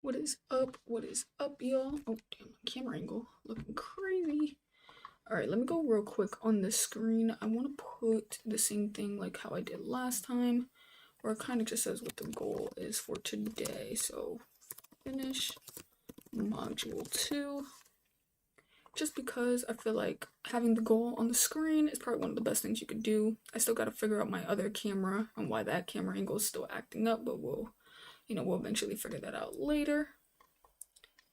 What is up? What is up, y'all? Oh, damn, my camera angle looking crazy. All right, let me go real quick on the screen. I want to put the same thing like how I did last time, where it kind of just says what the goal is for today. So, finish module 2. Just because I feel like having the goal on the screen is probably one of the best things you could do. I still got to figure out my other camera and why that camera angle is still acting up, but we'll eventually figure that out later.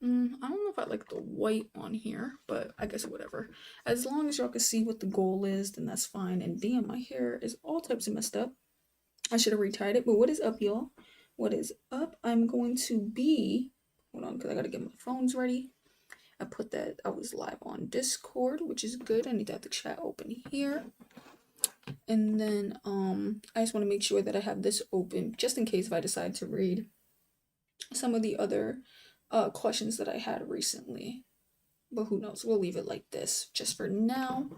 I don't know if I like the white on here, but I guess whatever. As long as y'all can see what the goal is, then that's fine. And damn, my hair is all types of messed up. I should have retied it, but what is up, y'all? What is up? I'm going to be, hold on, because I gotta get my phones ready. I was live on Discord, which is good. I need to have the chat open here. And then, I just want to make sure that I have this open, just in case if I decide to read some of the other questions that I had recently. But who knows? We'll leave it like this just for now.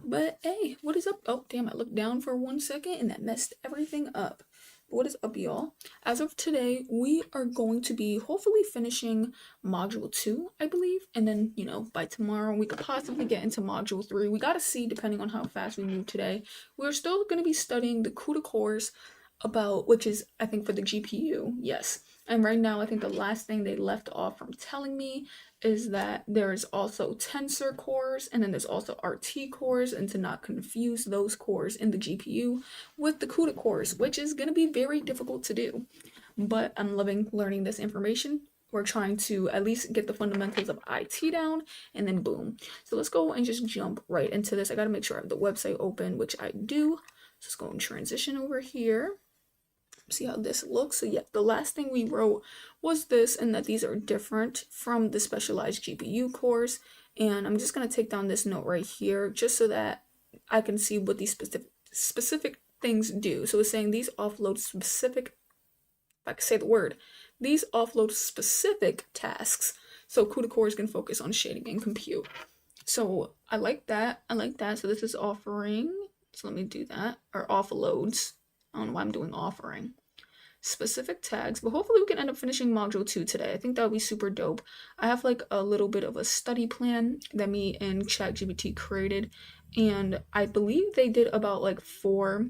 But hey, what is up? Oh, damn, I looked down for 1 second and that messed everything up. What is up, y'all? As of today, we are going to be hopefully finishing module 2, I believe. And then, by tomorrow, we could possibly get into module 3. We gotta see, depending on how fast we move today. We're still gonna be studying the CUDA cores which is, I think, for the GPU, yes. And right now, I think the last thing they left off from telling me is that there is also tensor cores, and then there's also RT cores, and to not confuse those cores in the GPU with the CUDA cores, which is going to be very difficult to do. But I'm loving learning this information. We're trying to at least get the fundamentals of IT down, and then boom. So let's go and just jump right into this. I got to make sure I have the website open, which I do. So let's go and transition over here. See how this looks. So yeah, the last thing we wrote was this, and that these are different from the specialized GPU cores. And I'm just going to take down this note right here just so that I can see what these specific things do. So it's saying these offload specific, if I can say the word, these offload specific tasks. So CUDA cores can focus on shading and compute. So I like that. So this is offering, so let me do that, or offloads. I don't know why I'm doing offering. Specific tags, but hopefully we can end up finishing module 2 today. I think that would be super dope. I have like a little bit of a study plan that me and ChatGPT created, and I believe they did about like 4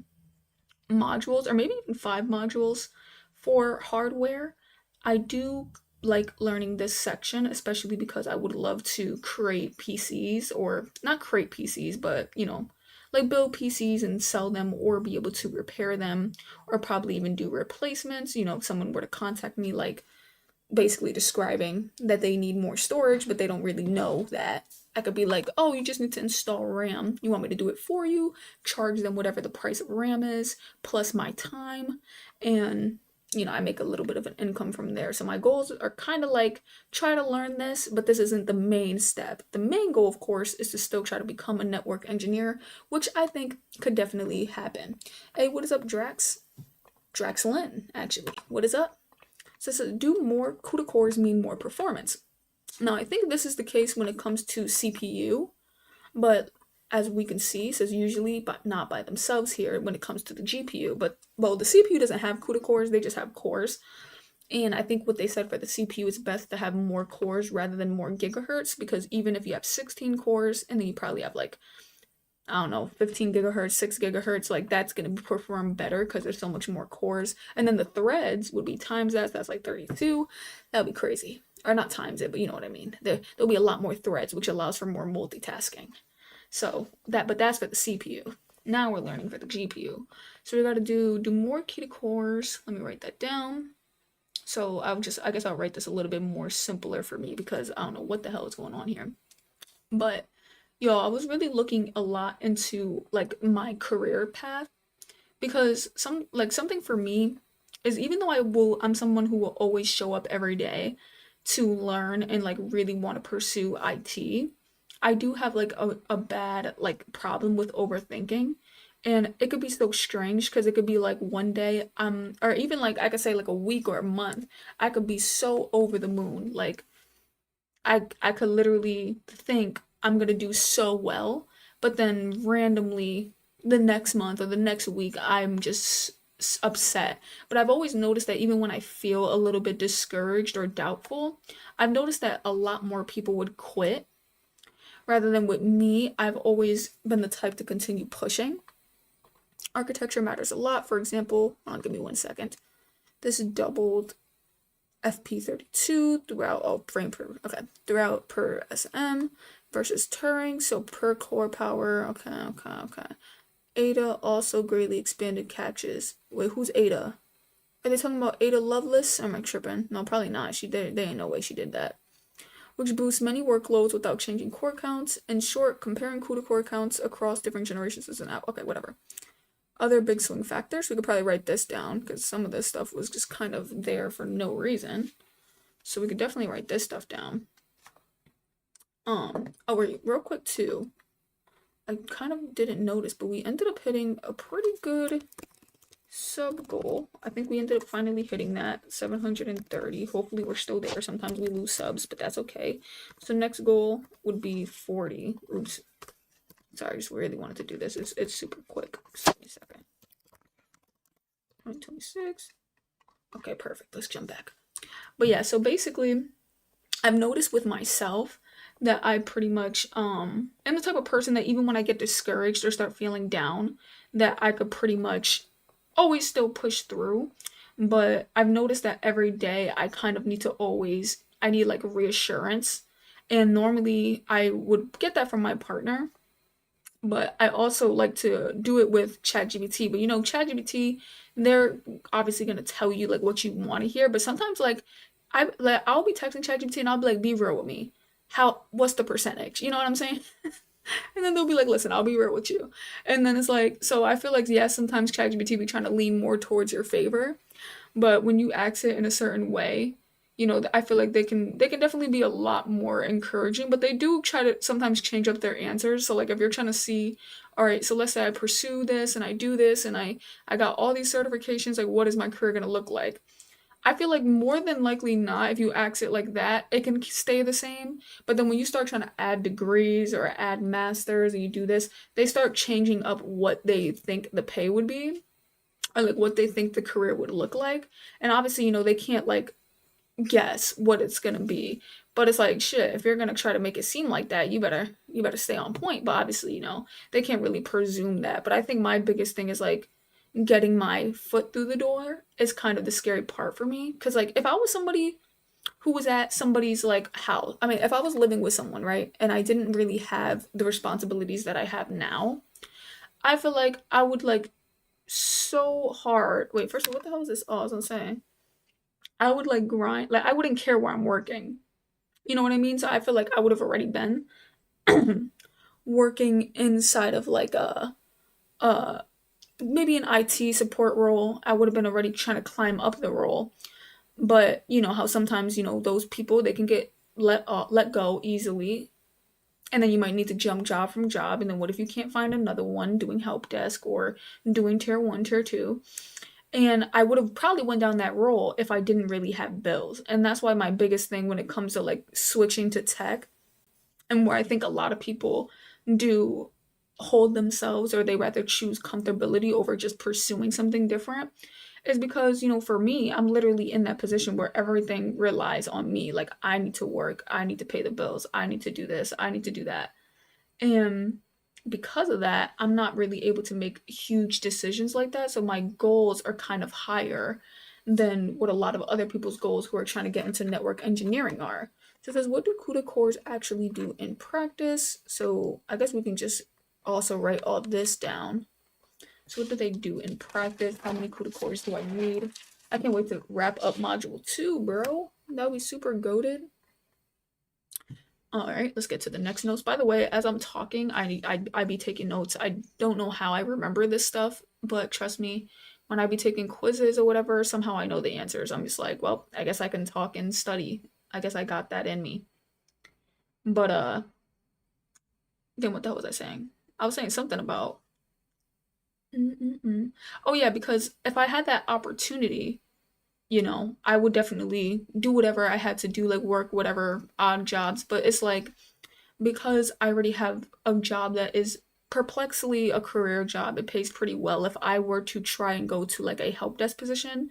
modules, or maybe even 5 modules for hardware. I do like learning this section, especially because I would love to create PCs, or not create PCs, but like build PCs and sell them, or be able to repair them, or probably even do replacements. If someone were to contact me, like basically describing that they need more storage, but they don't really know that, I could be like, oh, you just need to install RAM. You want me to do it for you? Charge them whatever the price of RAM is, plus my time, and I make a little bit of an income from there. So my goals are kind of like try to learn this, but this isn't the main step. The main goal, of course, is to still try to become a network engineer, which I think could definitely happen. Hey, what is up, Drax? Draxlin, actually. What is up? So it says, do more CUDA cores mean more performance? Now, I think this is the case when it comes to CPU, but as we can see, it says usually, but not by themselves here when it comes to the GPU. But, well, the CPU doesn't have CUDA cores, they just have cores. And I think what they said for the CPU is best to have more cores rather than more gigahertz, because even if you have 16 cores, and then you probably have like, I don't know, 15 gigahertz, 6 gigahertz, like that's going to perform better because there's so much more cores. And then the threads would be times that, so that's like 32. That would be crazy. Or not times it, but you know what I mean. There'll be a lot more threads, which allows for more multitasking. So but that's for the CPU. Now we're learning for the GPU. So we gotta do more CUDA cores. Let me write that down. So I guess I'll write this a little bit more simpler for me, because I don't know what the hell is going on here. But yo, I was really looking a lot into like my career path, because something for me is, even though I'm someone who will always show up every day to learn and like really want to pursue IT, I do have like a bad like problem with overthinking. And it could be so strange because it could be like one day, or even like I could say like a week or a month, I could be so over the moon. Like I could literally think I'm gonna do so well, but then randomly the next month or the next week I'm just upset. But I've always noticed that even when I feel a little bit discouraged or doubtful, I've noticed that a lot more people would quit rather than with me. I've always been the type to continue pushing. Architecture matters a lot. For example, give me 1 second. This doubled FP32 throughout frame per throughout per SM versus Turing, so per core power. Okay. Ada also greatly expanded caches. Wait, who's Ada? Are they talking about Ada Lovelace? Am I tripping? No, probably not. She did. There ain't no way she did that. Which boosts many workloads without changing core counts. In short, comparing CUDA core counts across different generations is an app. Okay, whatever. Other big swing factors. We could probably write this down because some of this stuff was just kind of there for no reason. So we could definitely write this stuff down. Oh wait, real quick too. I kind of didn't notice, but we ended up hitting a pretty good sub goal. I think we ended up finally hitting that 730. Hopefully we're still there. Sometimes we lose subs, but that's okay. So next goal would be 40. Oops. Sorry, I just really wanted to do this. It's super quick. Just give me a second. 2026. Okay, perfect. Let's jump back. But yeah, so basically I've noticed with myself that I pretty much am the type of person that even when I get discouraged or start feeling down, that I could pretty much always still push through. But I've noticed that every day I kind of need to always, I need like reassurance. And normally I would get that from my partner, but I also like to do it with ChatGPT. But ChatGPT, they're obviously gonna tell you like what you want to hear. But sometimes I'll be texting ChatGPT and I'll be like, be real with me. What's the percentage? You know what I'm saying? And then they'll be like, listen, I'll be real with you. And then it's like, so I feel like, yes, sometimes ChatGPT be trying to lean more towards your favor. But when you ask it in a certain way, I feel like they can definitely be a lot more encouraging, but they do try to sometimes change up their answers. So like if you're trying to see, all right, so let's say I pursue this and I do this and I got all these certifications, like what is my career going to look like? I feel like more than likely not, if you ask it like that, it can stay the same. But then when you start trying to add degrees or add masters and you do this, they start changing up what they think the pay would be or like what they think the career would look like. And obviously, they can't like guess what it's gonna be. But it's like shit, if you're gonna try to make it seem like that, you better stay on point. But obviously, they can't really presume that. But I think my biggest thing is like getting my foot through the door is kind of the scary part for me. Cause like if I was somebody who was at somebody's like house, I mean, if I was living with someone, right, and I didn't really have the responsibilities that I have now, I feel like I would like so hard. Wait, first of all, what the hell is this? Oh, I was gonna say I would like grind, like I wouldn't care where I'm working. You know what I mean? So I feel like I would have already been working inside of like a maybe an IT support role. I would have been already trying to climb up the role. But you know how sometimes those people they can get let go easily, and then you might need to jump job from job. And then what if you can't find another one doing help desk or doing tier one, tier two? And I would have probably went down that role if I didn't really have bills. And that's why my biggest thing when it comes to like switching to tech and where I think a lot of people do hold themselves or they rather choose comfortability over just pursuing something different is because, for me, I'm literally in that position where everything relies on me. Like I need to work, I need to pay the bills, I need to do this, I need to do that. And because of that, I'm not really able to make huge decisions like that. So my goals are kind of higher than what a lot of other people's goals who are trying to get into network engineering are. So it says, what do CUDA cores actually do in practice? So I guess we can just also write all this down. So what do they do in practice? How many CUDA cores do I need? I can't wait to wrap up module 2, bro. That would be super goated. All right, let's get to the next notes. By the way, as I'm talking, I be taking notes. I don't know how I remember this stuff, but trust me, when I be taking quizzes or whatever, somehow I know the answers. I'm just like, well, I guess I can talk and study. I guess I got that in me. But then what the hell was I saying? I was saying something about oh yeah, because if I had that opportunity, I would definitely do whatever I had to do, like work whatever odd jobs. But it's like because I already have a job that is perplexly a career job. It pays pretty well. If I were to try and go to like a help desk position,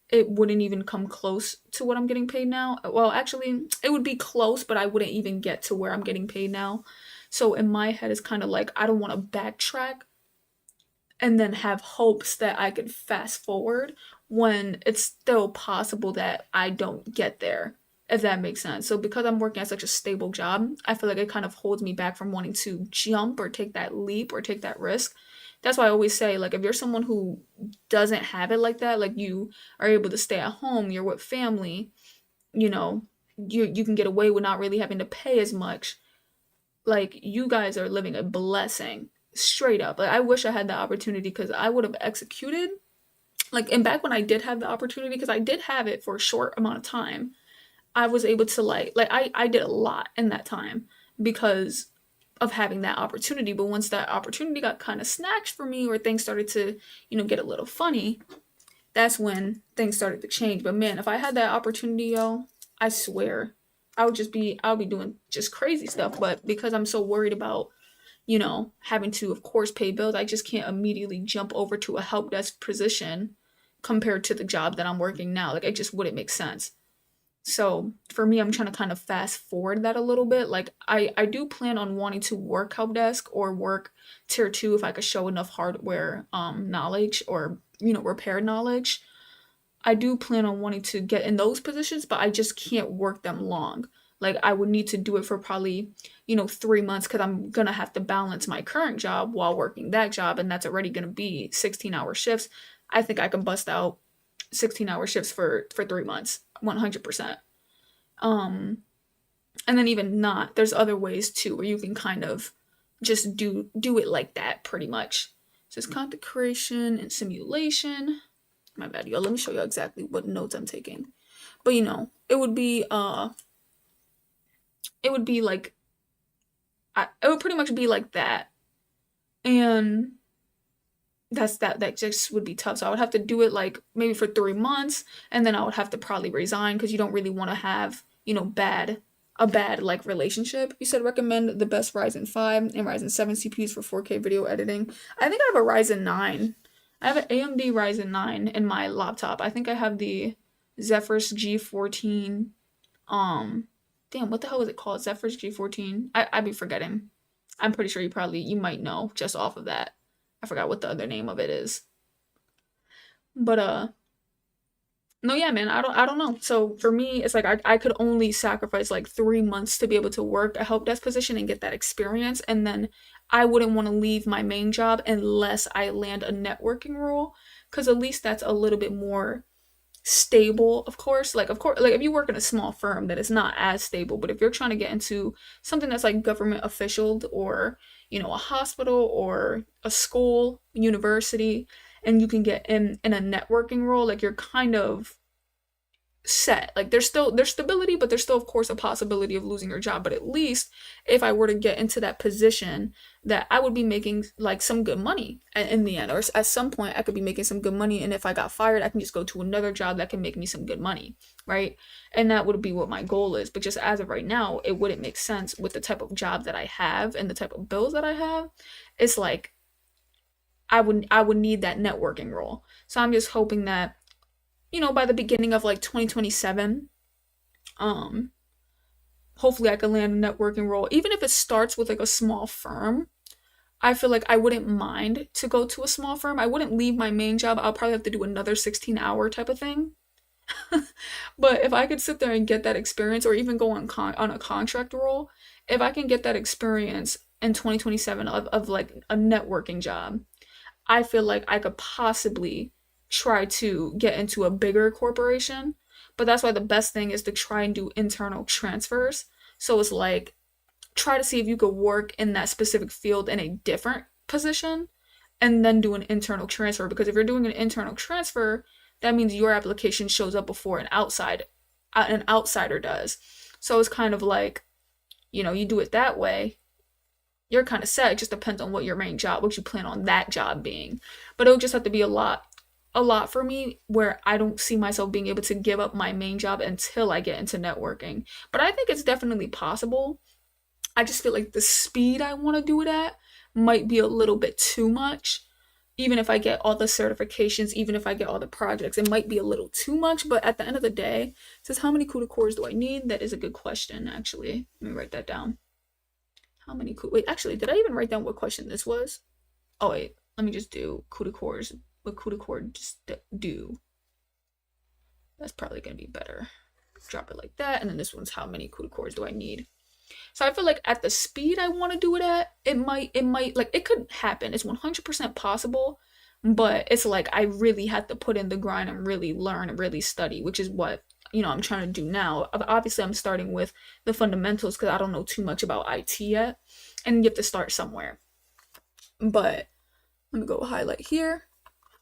it wouldn't even come close to what I'm getting paid now. Well, actually, it would be close, but I wouldn't even get to where I'm getting paid now. So in my head, it's kind of like I don't want to backtrack and then have hopes that I could fast forward when it's still possible that I don't get there, if that makes sense. So because I'm working at such a stable job, I feel like it kind of holds me back from wanting to jump or take that leap or take that risk. That's why I always say, like, if you're someone who doesn't have it like that, like you are able to stay at home, you're with family, you know, you can get away with not really having to pay as much. Like, you guys are living a blessing, straight up. Like, I wish I had the opportunity because I would have executed. Like, and back when I did have the opportunity, because I did have it for a short amount of time, I was able to I did a lot in that time because of having that opportunity. But once that opportunity got kind of snatched from me or things started to, get a little funny, that's when things started to change. But man, if I had that opportunity, yo, I swear I'll be doing just crazy stuff. But because I'm so worried about, having to, of course, pay bills, I just can't immediately jump over to a help desk position compared to the job that I'm working now. Like, it just wouldn't make sense. So for me, I'm trying to kind of fast forward that a little bit. Like, I do plan on wanting to work help desk or work tier two if I could show enough hardware knowledge or repair knowledge. I do plan on wanting to get in those positions, but I just can't work them long. Like, I would need to do it for probably 3 months because I'm gonna have to balance my current job while working that job, and that's already gonna be 16-hour shifts. I think I can bust out 16-hour shifts for 3 months, 100%. Um, and then even not, there's other ways too where you can kind of just do it like that pretty much. So it's content creation and simulation. My bad, y'all. Let me show you exactly what notes I'm taking. But it would be like it would pretty much be like that. And that just would be tough. So I would have to do it like maybe for 3 months, and then I would have to probably resign because you don't really want to have, a bad like relationship. You said recommend the best Ryzen 5 and Ryzen 7 CPUs for 4K video editing. I think I have a Ryzen 9. I have an AMD Ryzen 9 in my laptop. I think I have the Zephyrus G14. Um, Damn, what the hell is it called? Zephyrus G14. I'd be forgetting. I'm pretty sure you might know just off of that. I forgot what the other name of it is. But no, yeah, man, I don't know. So for me, it's like I could only sacrifice like 3 months to be able to work a help desk position and get that experience, and then I wouldn't want to leave my main job unless I land a networking role, because at least that's a little bit more stable. Of course, like if you work in a small firm, that is not as stable. But if you're trying to get into something that's like government officialed, or a hospital or a school, university, and you can get in a networking role, like you're kind of set. Like there's stability, but there's still of course a possibility of losing your job. But at least if I were to get into that position, that I would be making like some good money in the end, or at some point I could be making some good money, and if I got fired, I can just go to another job that can make me some good money, right? And that would be what my goal is. But just as of right now, it wouldn't make sense with the type of job that I have and the type of bills that I have. It's like I would need that networking role. So I'm just hoping that by the beginning of like 2027, um, hopefully I can land a networking role. Even if it starts with like a small firm, I feel like I wouldn't mind to go to a small firm. I wouldn't leave my main job. I'll probably have to do another 16-hour type of thing. But if I could sit there and get that experience, or even go on a contract role, if I can get that experience in 2027 of like a networking job, I feel like I could possibly try to get into a bigger corporation. But that's why the best thing is to try and do internal transfers. So it's like, try to see if you could work in that specific field in a different position, and then do an internal transfer. Because if you're doing an internal transfer, that means your application shows up before an outsider does. So it's kind of like, you do it that way, you're kind of set. It just depends on what your main job, what you plan on that job being. But it'll just have to be a lot for me, where I don't see myself being able to give up my main job until I get into networking. But I think it's definitely possible. I just feel like the speed I want to do it at might be a little bit too much. Even if I get all the certifications, even if I get all the projects, it might be a little too much. But at the end of the day, it says, how many CUDA cores do I need? That is a good question, actually. Let me write that down. How many CUDA? Wait, actually, did I even write down what question this was? Oh, wait. Let me just do CUDA cores. What CUDA core just do? That's probably going to be better. Drop it like that. And then this one's how many CUDA cores do I need? So I feel like at the speed I want to do it at, it might, like, it could happen. It's 100% possible, but it's like I really had to put in the grind and really learn and really study, which is what, I'm trying to do now. Obviously, I'm starting with the fundamentals because I don't know too much about IT yet, and you have to start somewhere. But let me go highlight here.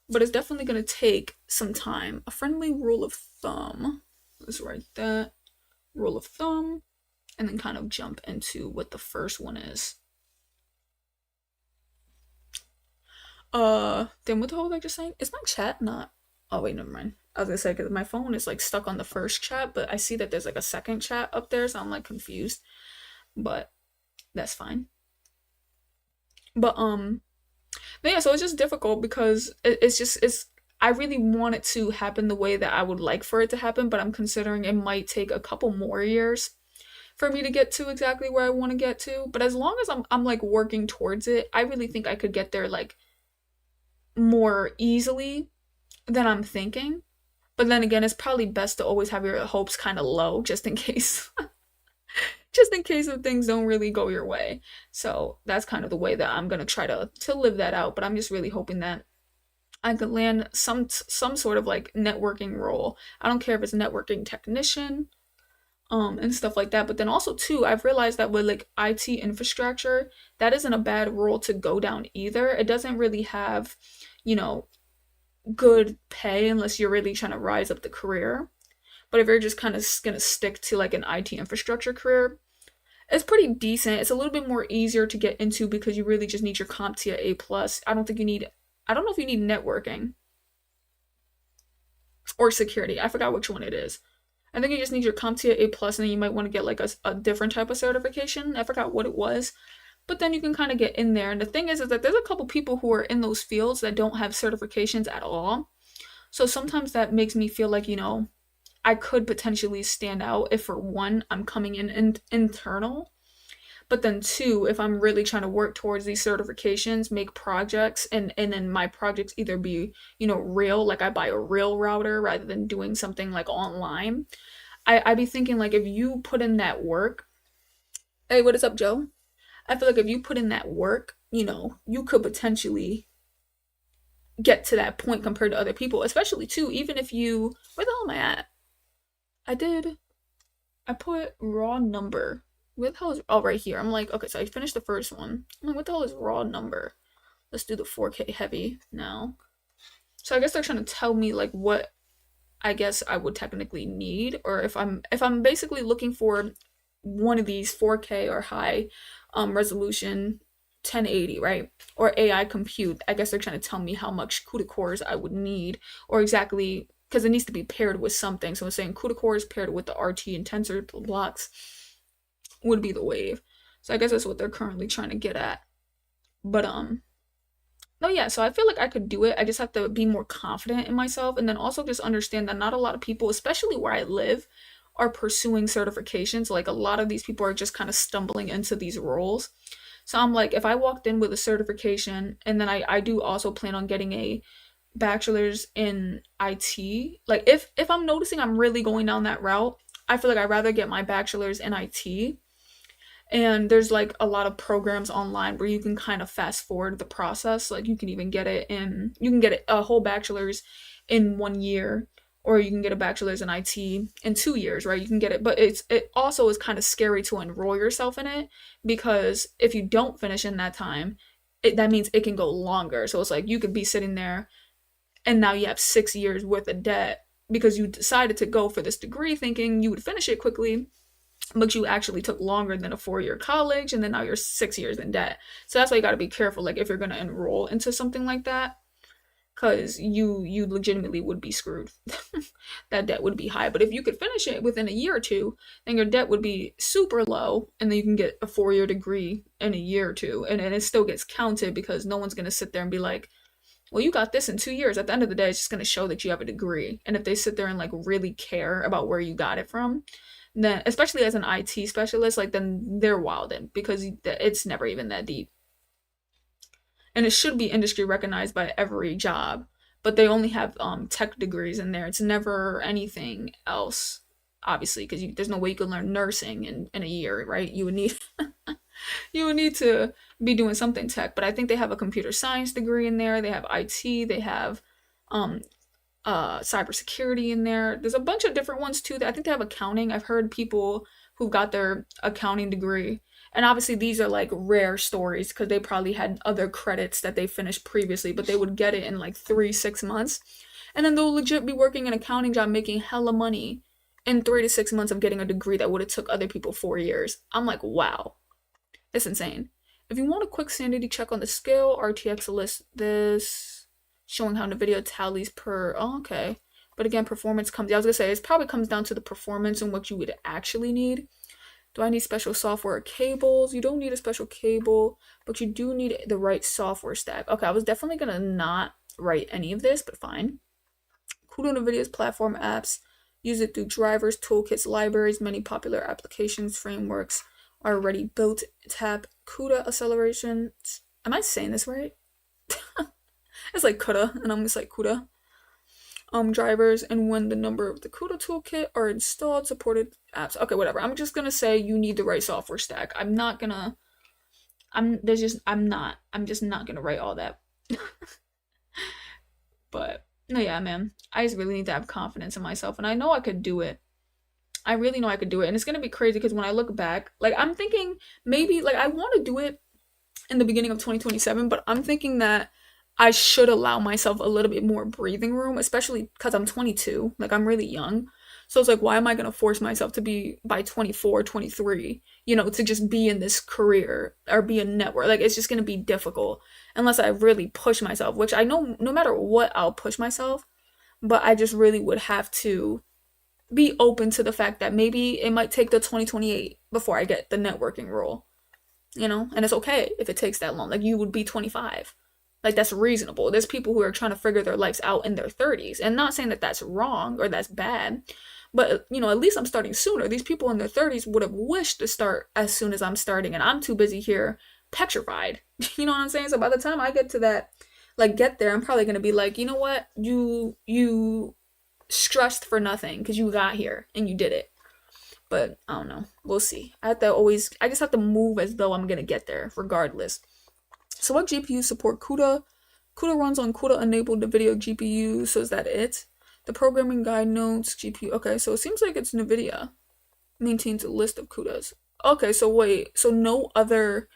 But it's definitely going to take some time. A friendly rule of thumb. Let's write that. Rule of thumb. And then kind of jump into what the first one is. Then what the hell was I just saying? Is my chat not? Oh wait, never mind. I was gonna say because my phone is like stuck on the first chat, but I see that there's like a second chat up there, so I'm like confused. But that's fine. But yeah, so it's just difficult because it's I really want it to happen the way that I would like for it to happen, but I'm considering it might take a couple more years for me to get to exactly where I want to get to. But as long as I'm like working towards it, I really think I could get there like more easily than I'm thinking. But then again, it's probably best to always have your hopes kind of low just in case just in case if things don't really go your way. So that's kind of the way that I'm going to try to live that out, but I'm just really hoping that I could land some sort of like networking role. I don't care if it's networking technician, and stuff like that. But then also too, I've realized that with like IT infrastructure, that isn't a bad role to go down either. It doesn't really have, you know, good pay unless you're really trying to rise up the career. But if you're just kind of gonna stick to like an IT infrastructure career, it's pretty decent. It's a little bit more easier to get into because you really just need your CompTIA A plus. I don't think you need. I don't know if you need networking or security. I forgot which one it is. I think you just need your CompTIA A plus, and then you might want to get like a different type of certification. I forgot what it was, but then you can kind of get in there. And the thing is that there's a couple people who are in those fields that don't have certifications at all. So sometimes that makes me feel like I could potentially stand out if for one I'm coming in internal, but then two, if I'm really trying to work towards these certifications, make projects, and then my projects either be real, like I buy a real router rather than doing something like online. I'd be thinking like if you put in that work. Hey, what is up, Joe? I feel like if you put in that work, you could potentially get to that point compared to other people, especially too, even if you, where the hell am I at? I put raw number. Where the hell is, oh, right here. I'm like, okay, so I finished the first one. I'm like, what the hell is raw number? Let's do the 4K heavy now. So I guess they're trying to tell me like what I guess I would technically need, or if I'm basically looking for one of these 4K or high resolution 1080, right? Or AI compute. I guess they're trying to tell me how much CUDA cores I would need, or exactly because it needs to be paired with something. So I'm saying CUDA cores paired with the RT and tensor blocks would be the wave. So I guess that's what they're currently trying to get at. But no, yeah, so I feel like I could do it. I just have to be more confident in myself, and then also just understand that not a lot of people, especially where I live, are pursuing certifications. Like a lot of these people are just kind of stumbling into these roles. So I'm like, if I walked in with a certification, and then I do also plan on getting a bachelor's in IT. Like if I'm noticing I'm really going down that route, I feel like I'd rather get my bachelor's in IT. And there's like a lot of programs online where you can kind of fast forward the process. Like you can even get it in, you can get it, a whole bachelor's in 1 year, or you can get a bachelor's in IT in 2 years, right? You can get it, but it also is kind of scary to enroll yourself in it because if you don't finish in that time, that means it can go longer. So it's like you could be sitting there and now you have 6 years worth of debt because you decided to go for this degree thinking you would finish it quickly, but you actually took longer than a 4-year college, and then now you're 6 years in debt. So that's why you got to be careful, like if you're going to enroll into something like that, because you legitimately would be screwed. That debt would be high. But if you could finish it within a year or two, then your debt would be super low, and then you can get a 4-year degree in a year or two, and it still gets counted because no one's gonna sit there and be like, well, you got this in 2 years. At the end of the day, it's just gonna show that you have a degree. And if they sit there and like really care about where you got it from, then especially as an IT specialist, like then they're wildin' because it's never even that deep. And it should be industry recognized by every job, but they only have tech degrees in there. It's never anything else, obviously, because there's no way you could learn nursing in a year, right? You would need to be doing something tech. But I think they have a computer science degree in there. They have IT. They have um cybersecurity in there. There's a bunch of different ones too. I think they have accounting. I've heard people who got their accounting degree. And obviously these are like rare stories because they probably had other credits that they finished previously, but they would get it in like 3-6 months. And then they'll legit be working an accounting job making hella money in 3 to 6 months of getting a degree that would have took other people 4 years. I'm like, wow, it's insane. If you want a quick sanity check on the scale, RTX lists this showing how NVIDIA tallies per. Oh, okay. But again, performance comes. I was gonna say it probably comes down to the performance and what you would actually need. Do I need special software or cables? You don't need a special cable, but you do need the right software stack. Okay, I was definitely gonna not write any of this, but fine. CUDA NVIDIA's platform apps use it through drivers, toolkits, libraries. Many popular applications frameworks are already built. Tap CUDA acceleration. Am I saying this right? It's like CUDA, and I'm just like CUDA. Drivers, and when the number of the CUDA toolkit are installed, supported apps. Okay, whatever. I'm just gonna say you need the right software stack. I'm not gonna. I'm just not gonna write all that. But no, yeah, man. I just really need to have confidence in myself, and I know I could do it. I really know I could do it, and it's gonna be crazy because when I look back, like I'm thinking maybe like I want to do it in the beginning of 2027, but I'm thinking that I should allow myself a little bit more breathing room, especially because I'm 22. Like, I'm really young. So it's like, why am I going to force myself to be by 24, 23, to just be in this career or be a network? Like, it's just going to be difficult unless I really push myself, which I know no matter what, I'll push myself. But I just really would have to be open to the fact that maybe it might take the 2028 before I get the networking role, and it's okay if it takes that long. Like, you would be 25. Like, that's reasonable. There's people who are trying to figure their lives out in their 30s. And not saying that that's wrong or that's bad, but, at least I'm starting sooner. These people in their 30s would have wished to start as soon as I'm starting, and I'm too busy here petrified. You know what I'm saying? So by the time I get to that, like, get there, I'm probably going to be like, you know what? You stressed for nothing because you got here and you did it. But I don't know. We'll see. I just have to move as though I'm going to get there regardless. So what GPUs support CUDA? CUDA runs on CUDA-enabled NVIDIA GPUs, so is that it? The programming guide notes, GPU. Okay, so it seems like it's NVIDIA. Maintains a list of CUDAs. Okay, so wait. So no other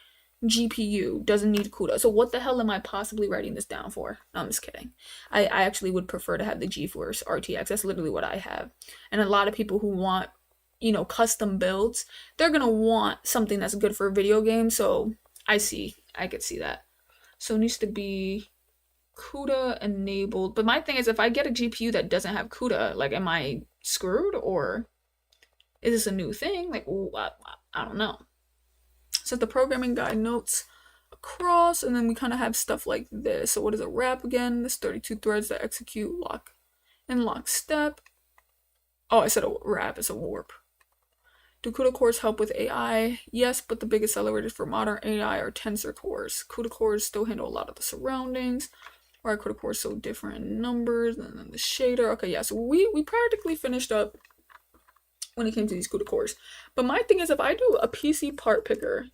GPU doesn't need CUDA. So what the hell am I possibly writing this down for? No, I'm just kidding. I actually would prefer to have the GeForce RTX. That's literally what I have. And a lot of people who want, custom builds, they're going to want something that's good for video games, so I could see that. So it needs to be CUDA enabled. But my thing is, if I get a GPU that doesn't have CUDA, like, am I screwed? Or is this a new thing? Like, ooh, I don't know. So the programming guide notes across, and then we kind of have stuff like this. So what is a wrap again? This 32 threads that execute in lockstep. Oh, I said a wrap. It's a warp. Do CUDA cores help with AI? Yes, but the biggest accelerators for modern AI are tensor cores. CUDA cores still handle a lot of the surroundings. Why are CUDA cores so different in numbers? And then the shader. Okay, yeah, so we practically finished up when it came to these CUDA cores. But my thing is, if I do a PC part picker,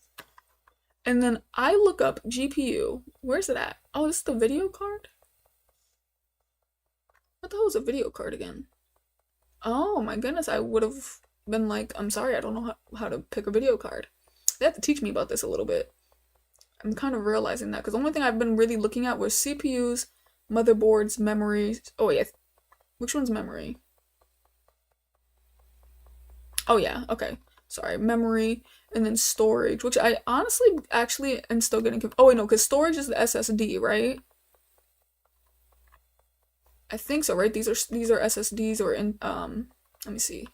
and then I look up GPU, where's it at? Oh, this is the video card? What the hell is a video card again? Oh my goodness, I would have been like, I'm sorry, I don't know how to pick a video card. They have to teach me about this a little bit. I'm kind of realizing that because the only thing I've been really looking at was CPUs, motherboards, memories. Oh yeah, which one's memory? Oh yeah, okay. Sorry, memory and then storage, which I honestly actually am still getting. Oh wait, no, because storage is the SSD, right? I think so, right? These are SSDs or in let me see.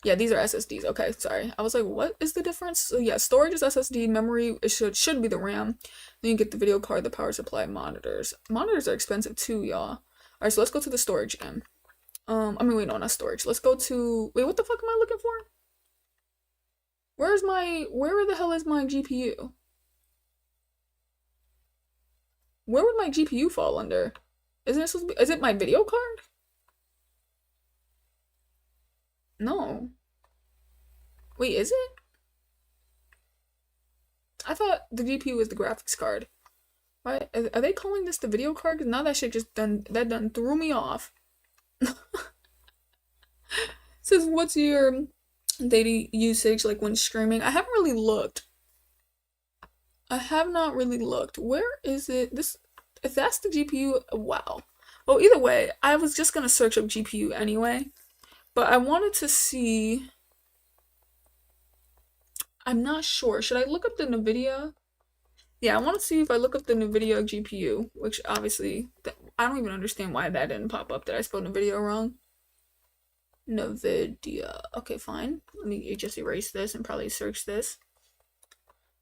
Yeah, these are SSDs. Okay, sorry. I was like, what is the difference? So yeah, storage is SSD, memory it should be the RAM. Then you get the video card, the power supply, monitors. Monitors are expensive too, y'all. Alright, so let's go to the storage again. I mean wait, no, not storage. Let's go to wait, what the fuck am I looking for? Where the hell is my GPU? Where would my GPU fall under? Isn't it supposed to be, is it my video card? No. Wait, is it? I thought the GPU was the graphics card. Why are they calling this the video card? Cause now that shit just done threw me off. Says what's your data usage like when streaming? I haven't really looked. I have not really looked. Where is it? This if that's the GPU, wow. Well, either way, I was just gonna search up GPU anyway, but I wanted to see. I'm not sure. Should I look up the NVIDIA? Yeah, I want to see if I look up the NVIDIA GPU, which obviously I don't even understand why that didn't pop up. Did I spell NVIDIA wrong? NVIDIA. Okay, fine. Let me just erase this and probably search this.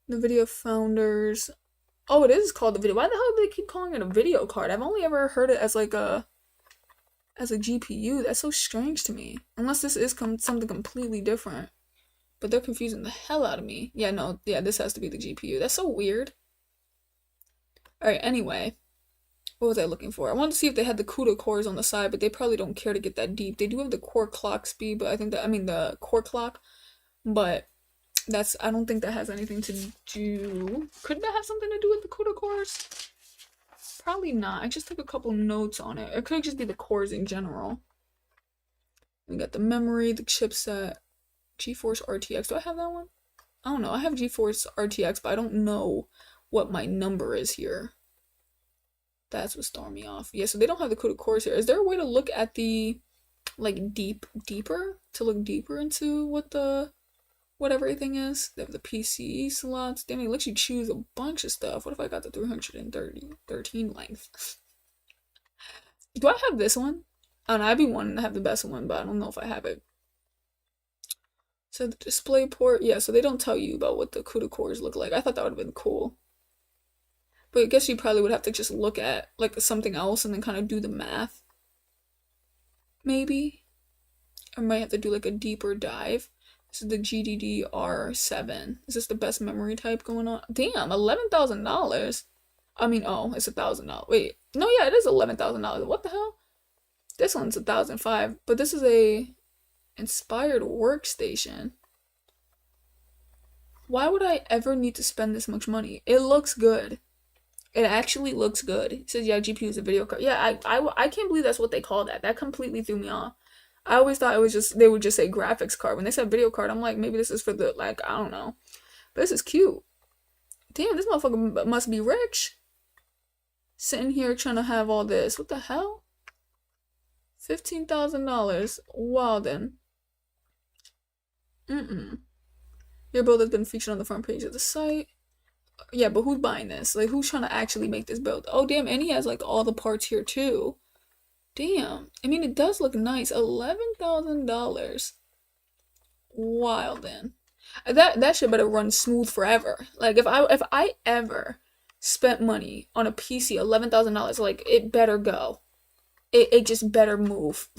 NVIDIA founders. Oh, it is called the video. Why the hell do they keep calling it a video card? I've only ever heard it as like a GPU. That's so strange to me. Unless this is something completely different. But they're confusing the hell out of me. Yeah, no, yeah, this has to be the GPU. That's so weird. Alright, anyway. What was I looking for? I wanted to see if they had the CUDA cores on the side, but they probably don't care to get that deep. They do have the core clock speed, but the core clock, but I don't think that has anything to do. Could that have something to do with the CUDA cores? Probably not. I just took a couple notes on it. It could just be the cores in general. We got the memory, the chipset, GeForce RTX. Do I have that one? I don't know. I have GeForce RTX, but I don't know what my number is here. That's what's throwing me off. Yeah, so they don't have the CUDA cores here. Is there a way to look at the, like, deeper? To look deeper into what everything is? They have the PCE slots. Damn, it lets you choose a bunch of stuff. What if I got the 313 length? Do I have this one? I don't know, I'd be wanting to have the best one, but I don't know if I have it. So the display port, yeah, so they don't tell you about what the CUDA cores look like. I thought that would have been cool. But I guess you probably would have to just look at like something else and then kind of do the math. Maybe. I might have to do like a deeper dive. This is the GDDR7. Is this the best memory type going on? Damn, $11,000. I mean, oh, it's $1,000. Wait, no, yeah, it is $11,000. What the hell? This one's $1,005, but this is a inspired workstation. Why would I ever need to spend this much money? It looks good. It actually looks good. It says, yeah, GPU is a video card. Yeah, I can't believe that's what they call that. That completely threw me off. I always thought it was just, they would just say graphics card. When they said video card, I'm like, maybe this is for the, like, I don't know. But this is cute. Damn, this motherfucker must be rich. Sitting here trying to have all this. What the hell? $15,000. Wow, then. Your build has been featured on the front page of the site. Yeah, but who's buying this? Like, who's trying to actually make this build? Oh, damn, and he has, like, all the parts here, too. Damn. I mean, it does look nice. $11,000. Wow, then. That shit better run smooth forever. Like, if I ever spent money on a PC, $11,000, like, it better go. It just better move.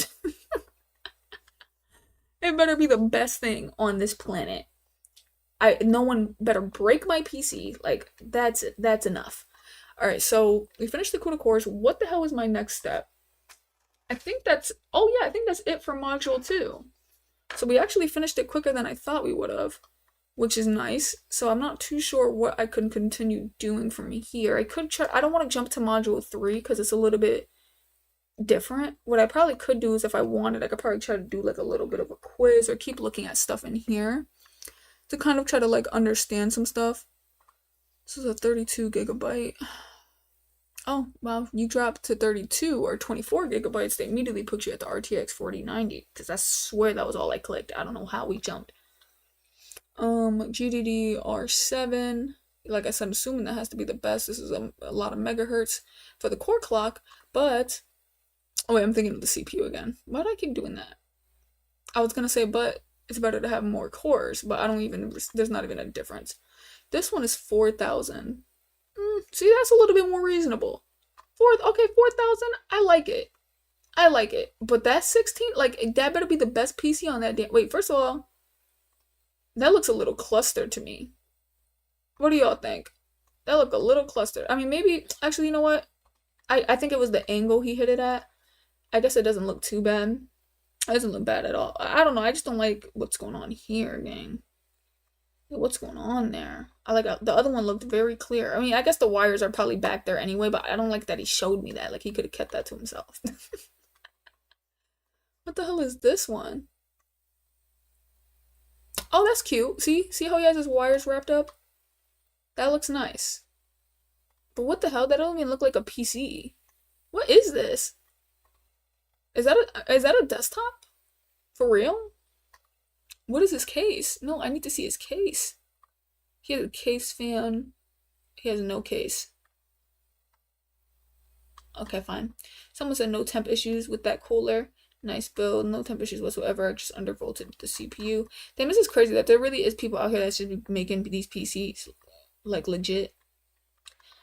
It better be the best thing on this planet. No one better break my PC. Like, that's enough. Alright, so we finished the CUDA cores. What the hell is my next step? I think that's it for module 2. So we actually finished it quicker than I thought we would have, which is nice. So I'm not too sure what I could continue doing from here. I don't want to jump to module 3 because it's a little bit different. What I probably could do is if I wanted, I could probably try to do like a little bit of a quiz or keep looking at stuff in here to kind of try to like understand some stuff. This is a 32 gigabyte. Oh, wow, you dropped to 32 or 24 gigabytes, they immediately put you at the RTX 4090, because I swear that was all I clicked. I don't know how we jumped. GDDR7, like I said, I'm assuming that has to be the best. This is a lot of megahertz for the core clock, But, oh wait, I'm thinking of the CPU again. Why do I keep doing that? I was gonna say, but it's better to have more cores, but I don't even, there's not even a difference. This one is 4,000. See, that's a little bit more reasonable. Okay, 4,000, I like it. I like it. But that 16, like, that better be the best PC on that damn. Wait, first of all, that looks a little clustered to me. What do y'all think? That looked a little clustered. I mean, maybe, actually, you know what? I think it was the angle he hit it at. I guess it doesn't look too bad. It doesn't look bad at all. I don't know. I just don't like what's going on here, gang. What's going on there? I like the other one looked very clear. I mean, I guess the wires are probably back there anyway, but I don't like that he showed me that. Like, he could have kept that to himself. What the hell is this one? Oh, that's cute. See how he has his wires wrapped up? That looks nice. But what the hell? That don't even look like a PC. What is this? Is that a desktop? For real? What is his case? No, I need to see his case. He has a case fan. He has no case. Okay, fine. Someone said no temp issues with that cooler. Nice build, no temp issues whatsoever. Just undervolted the CPU. Damn, this is crazy that there really is people out here that should be making these PCs like legit.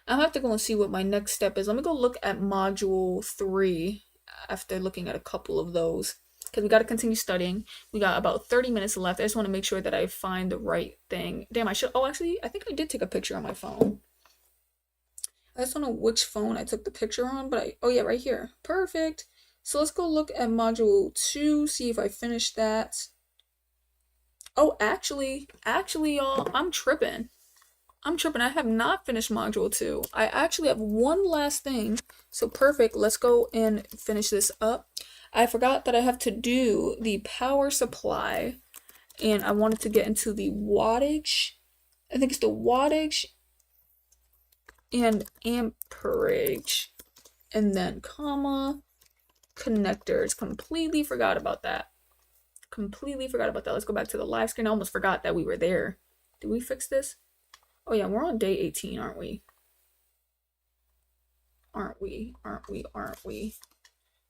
I'm gonna have to go and see what my next step is. Let me go look at module 3 after looking at a couple of those, because we got to continue studying. We got about 30 minutes left. I just want to make sure that I find the right thing. Damn, I should. Oh, actually, I think I did take a picture on my phone. I just don't know which phone I took the picture on, but oh yeah, right here. Perfect. So let's go look at module 2, see if I finished that. Oh, actually, y'all, I'm tripping. I have not finished module 2. I actually have one last thing. So perfect. Let's go and finish this up. I forgot that I have to do the power supply, and I wanted to get into the wattage. I think it's the wattage and amperage, and then comma, connectors. Completely forgot about that. Let's go back to the live screen. I almost forgot that we were there. Did we fix this? Oh yeah, we're on day 18, aren't we? Aren't we?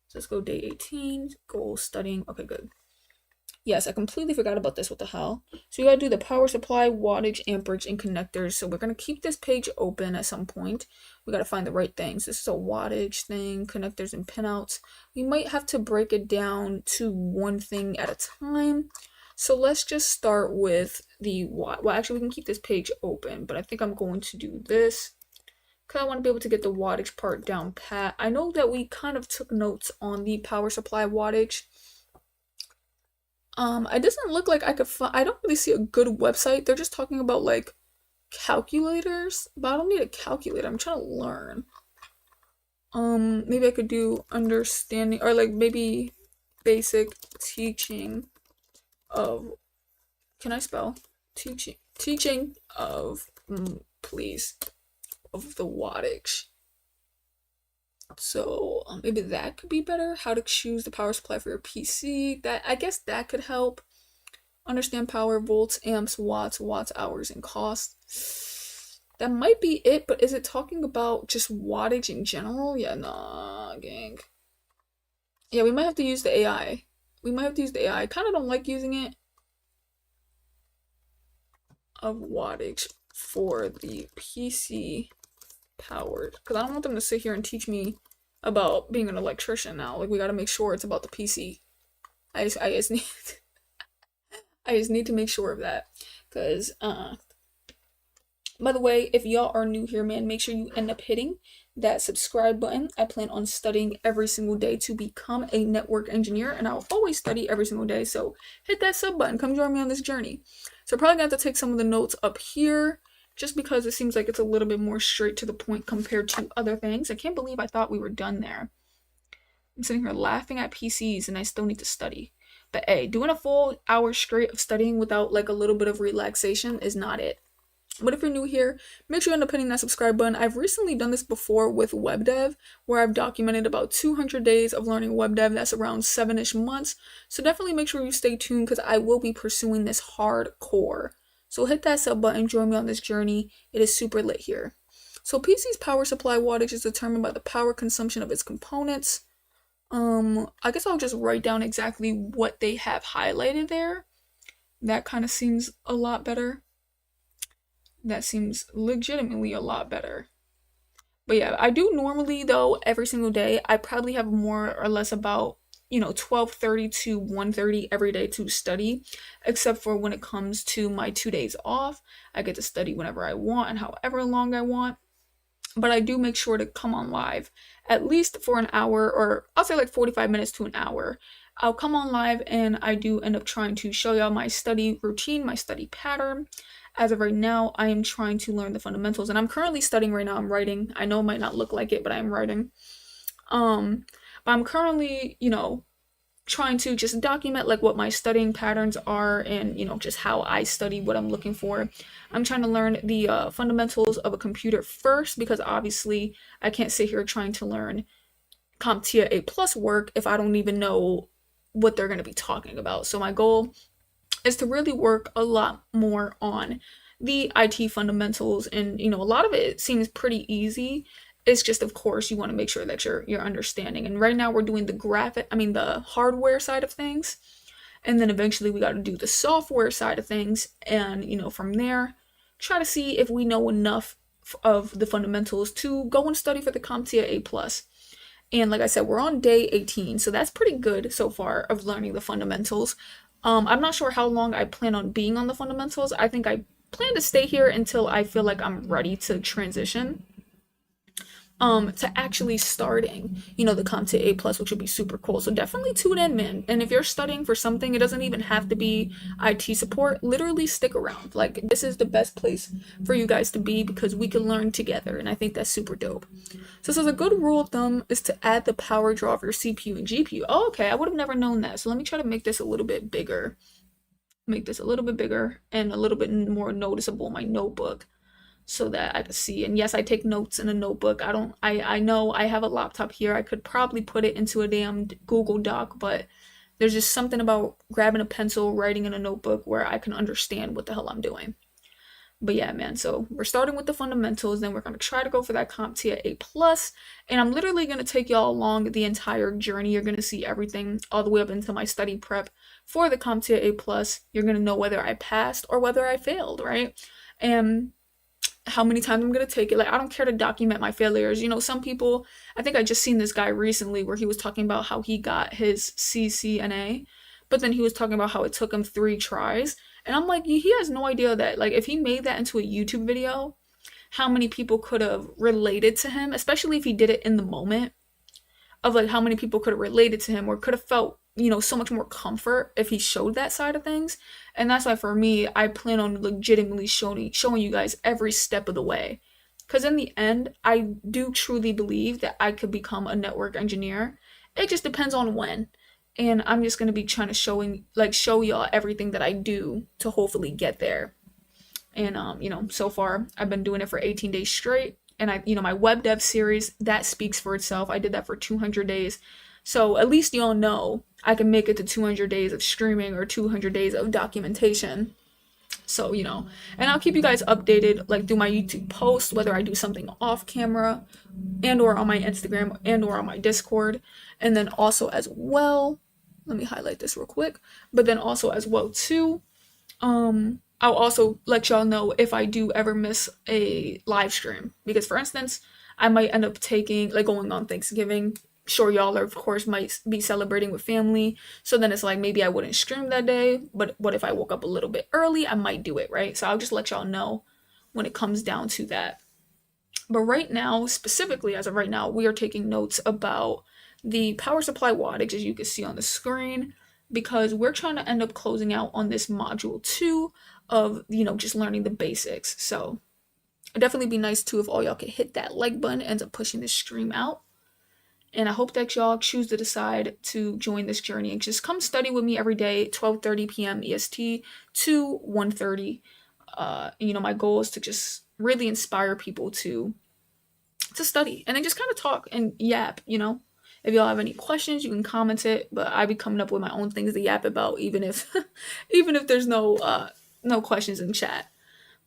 So let's go day 18, goal studying. Okay, good. Yes, I completely forgot about this. What the hell? So you gotta do the power supply, wattage, amperage, and connectors. So we're gonna keep this page open at some point. We gotta find the right things. This is a wattage thing, connectors and pinouts. We might have to break it down to one thing at a time. So let's just start with the watt. Well, actually, we can keep this page open, but I think I'm going to do this because I want to be able to get the wattage part down pat. I know that we kind of took notes on the power supply wattage. It doesn't look like I could find. I don't really see a good website. They're just talking about like calculators, but I don't need a calculator. I'm trying to learn. Maybe I could do understanding, or like maybe basic teaching of, can I spell? Teaching of, please, of the wattage. So maybe that could be better. How to choose the power supply for your PC. That, I guess that could help. Understand power, volts, amps, watts, hours, and cost. That might be it, but is it talking about just wattage in general? Yeah, nah, gang. Yeah, we might have to use the AI. I kind of don't like using it. Of wattage for the PC powered, because I don't want them to sit here and teach me about being an electrician now. Like, we got to make sure it's about the PC. I just need I just need to make sure of that, because by the way, if y'all are new here, man, make sure you end up hitting that subscribe button. I plan on studying every single day to become a network engineer, and I'll always study every single day. So hit that sub button. Come join me on this journey. So I'm probably gonna have to take some of the notes up here, just because it seems like it's a little bit more straight to the point compared to other things. I can't believe I thought we were done there. I'm sitting here laughing at PCs and I still need to study. But hey, doing a full hour straight of studying without like a little bit of relaxation is not it. But if you're new here, make sure you end up hitting that subscribe button. I've recently done this before with web dev, where I've documented about 200 days of learning web dev. That's around 7-ish months. So definitely make sure you stay tuned, because I will be pursuing this hardcore. So hit that sub button, join me on this journey. It is super lit here. So PC's power supply wattage is determined by the power consumption of its components. I guess I'll just write down exactly what they have highlighted there. That kind of seems a lot better. That seems legitimately a lot better. But yeah, I do normally though every single day. I probably have more or less about 12:30 to 1:30 every day to study, except for when it comes to my 2 days off. I get to study whenever I want and however long I want. But I do make sure to come on live at least for an hour, or I'll say like 45 minutes to an hour. I'll come on live and I do end up trying to show y'all my study routine, my study pattern. As of right now, I am trying to learn the fundamentals, and I'm currently studying right now. I'm writing. I know it might not look like it, but I'm writing. But I'm currently, trying to just document like what my studying patterns are, and just how I study, what I'm looking for. I'm trying to learn the fundamentals of a computer first, because obviously I can't sit here trying to learn CompTIA A plus work if I don't even know what they're going to be talking about. So my goal is to really work a lot more on the IT fundamentals, and a lot of it seems pretty easy. It's just, of course, you want to make sure that you're understanding. And right now we're doing the hardware side of things, and then eventually we got to do the software side of things, and from there try to see if we know enough of the fundamentals to go and study for the CompTIA A plus. And like I said, we're on day 18, so that's pretty good so far of learning the fundamentals. I'm not sure how long I plan on being on the fundamentals. I think I plan to stay here until I feel like I'm ready to transition to actually starting, the CompTIA A plus, which would be super cool. So definitely tune in, man. And if you're studying for something, it doesn't even have to be IT support. Literally stick around. Like, this is the best place for you guys to be, because we can learn together, and I think that's super dope. So it says a good rule of thumb is to add the power draw of your CPU and GPU. Oh, okay, I would have never known that. So let me try to make this a little bit bigger. Make this a little bit bigger and a little bit more noticeable in my notebook, so that I could see. And yes, I take notes in a notebook. I know I have a laptop here. I could probably put it into a damn Google Doc, but there's just something about grabbing a pencil, writing in a notebook, where I can understand what the hell I'm doing. But yeah, man, so we're starting with the fundamentals, then we're going to try to go for that CompTIA A plus, and I'm literally going to take y'all along the entire journey. You're going to see everything all the way up into my study prep for the CompTIA A plus. You're going to know whether I passed or whether I failed, right? And how many times I'm gonna take it. Like, I don't care to document my failures. Some people, I think I just seen this guy recently where he was talking about how he got his CCNA, but then he was talking about how it took him 3 tries. And I'm like, he has no idea that, like, if he made that into a YouTube video, how many people could have related to him, especially if he did it in the moment, of like how many people could have related to him or could have felt, so much more comfort if he showed that side of things. And that's why for me, I plan on legitimately showing you guys every step of the way. Because in the end, I do truly believe that I could become a network engineer. It just depends on when. And I'm just going to be trying to show y'all everything that I do to hopefully get there. And so far I've been doing it for 18 days straight. And my web dev series, that speaks for itself. I did that for 200 days. So at least y'all know I can make it to 200 days of streaming or 200 days of documentation. So, and I'll keep you guys updated, like, through my YouTube posts, whether I do something off camera and or on my Instagram and or on my Discord. And then also as well, let me highlight this real quick, but then also as well too, I'll also let y'all know if I do ever miss a live stream, because for instance, I might end up going on Thanksgiving. Sure, y'all are, of course, might be celebrating with family, so then it's like maybe I wouldn't stream that day, but what if I woke up a little bit early? I might do it, right? So I'll just let y'all know when it comes down to that. But right now, specifically as of right now, we are taking notes about the power supply wattage, as you can see on the screen, because we're trying to end up closing out on this module 2 of, just learning the basics. So it'd definitely be nice too if all y'all could hit that like button, ends up pushing this stream out. And I hope that y'all choose to decide to join this journey and just come study with me every day, 12:30 p.m. EST to 1:30. My goal is to just really inspire people to study and then just kind of talk and yap. If y'all have any questions, you can comment it. But I be coming up with my own things to yap about, even if there's no questions in chat.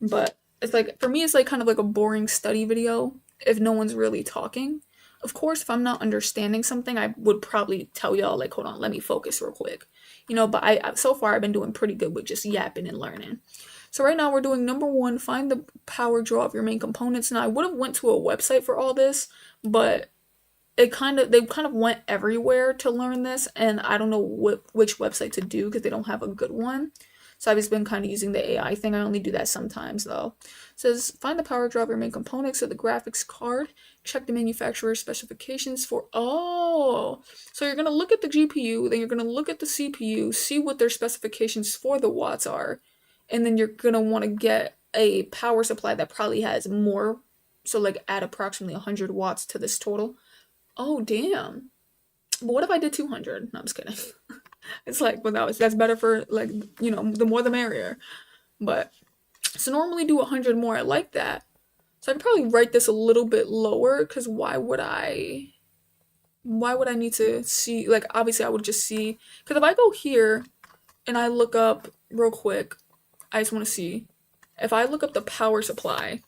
But it's like, for me, it's like kind of like a boring study video if no one's really talking. Of course, if I'm not understanding something, I would probably tell y'all, like, hold on, let me focus real quick. But so far I've been doing pretty good with just yapping and learning. So right now we're doing number one, find the power draw of your main components. Now I would have went to a website for all this, but they kind of went everywhere to learn this, and I don't know which website to do because they don't have a good one. So I've just been kind of using the AI thing. I only do that sometimes though. It says find the power draw of your main components of the graphics card. Check the manufacturer specifications for so you're gonna look at the GPU, then you're gonna look at the CPU, see what their specifications for the watts are, and then you're gonna want to get a power supply that probably has more. So like add approximately 100 watts to this total. Oh damn. But what if I did 200? No, I'm just kidding. It's like, but that's better for like, the more the merrier. But so normally do 100 more. I like that. So I could probably write this a little bit lower, because why would I need to see, like, obviously I would just see, because if I go here and I look up real quick, I just want to see, if I look up the power supply,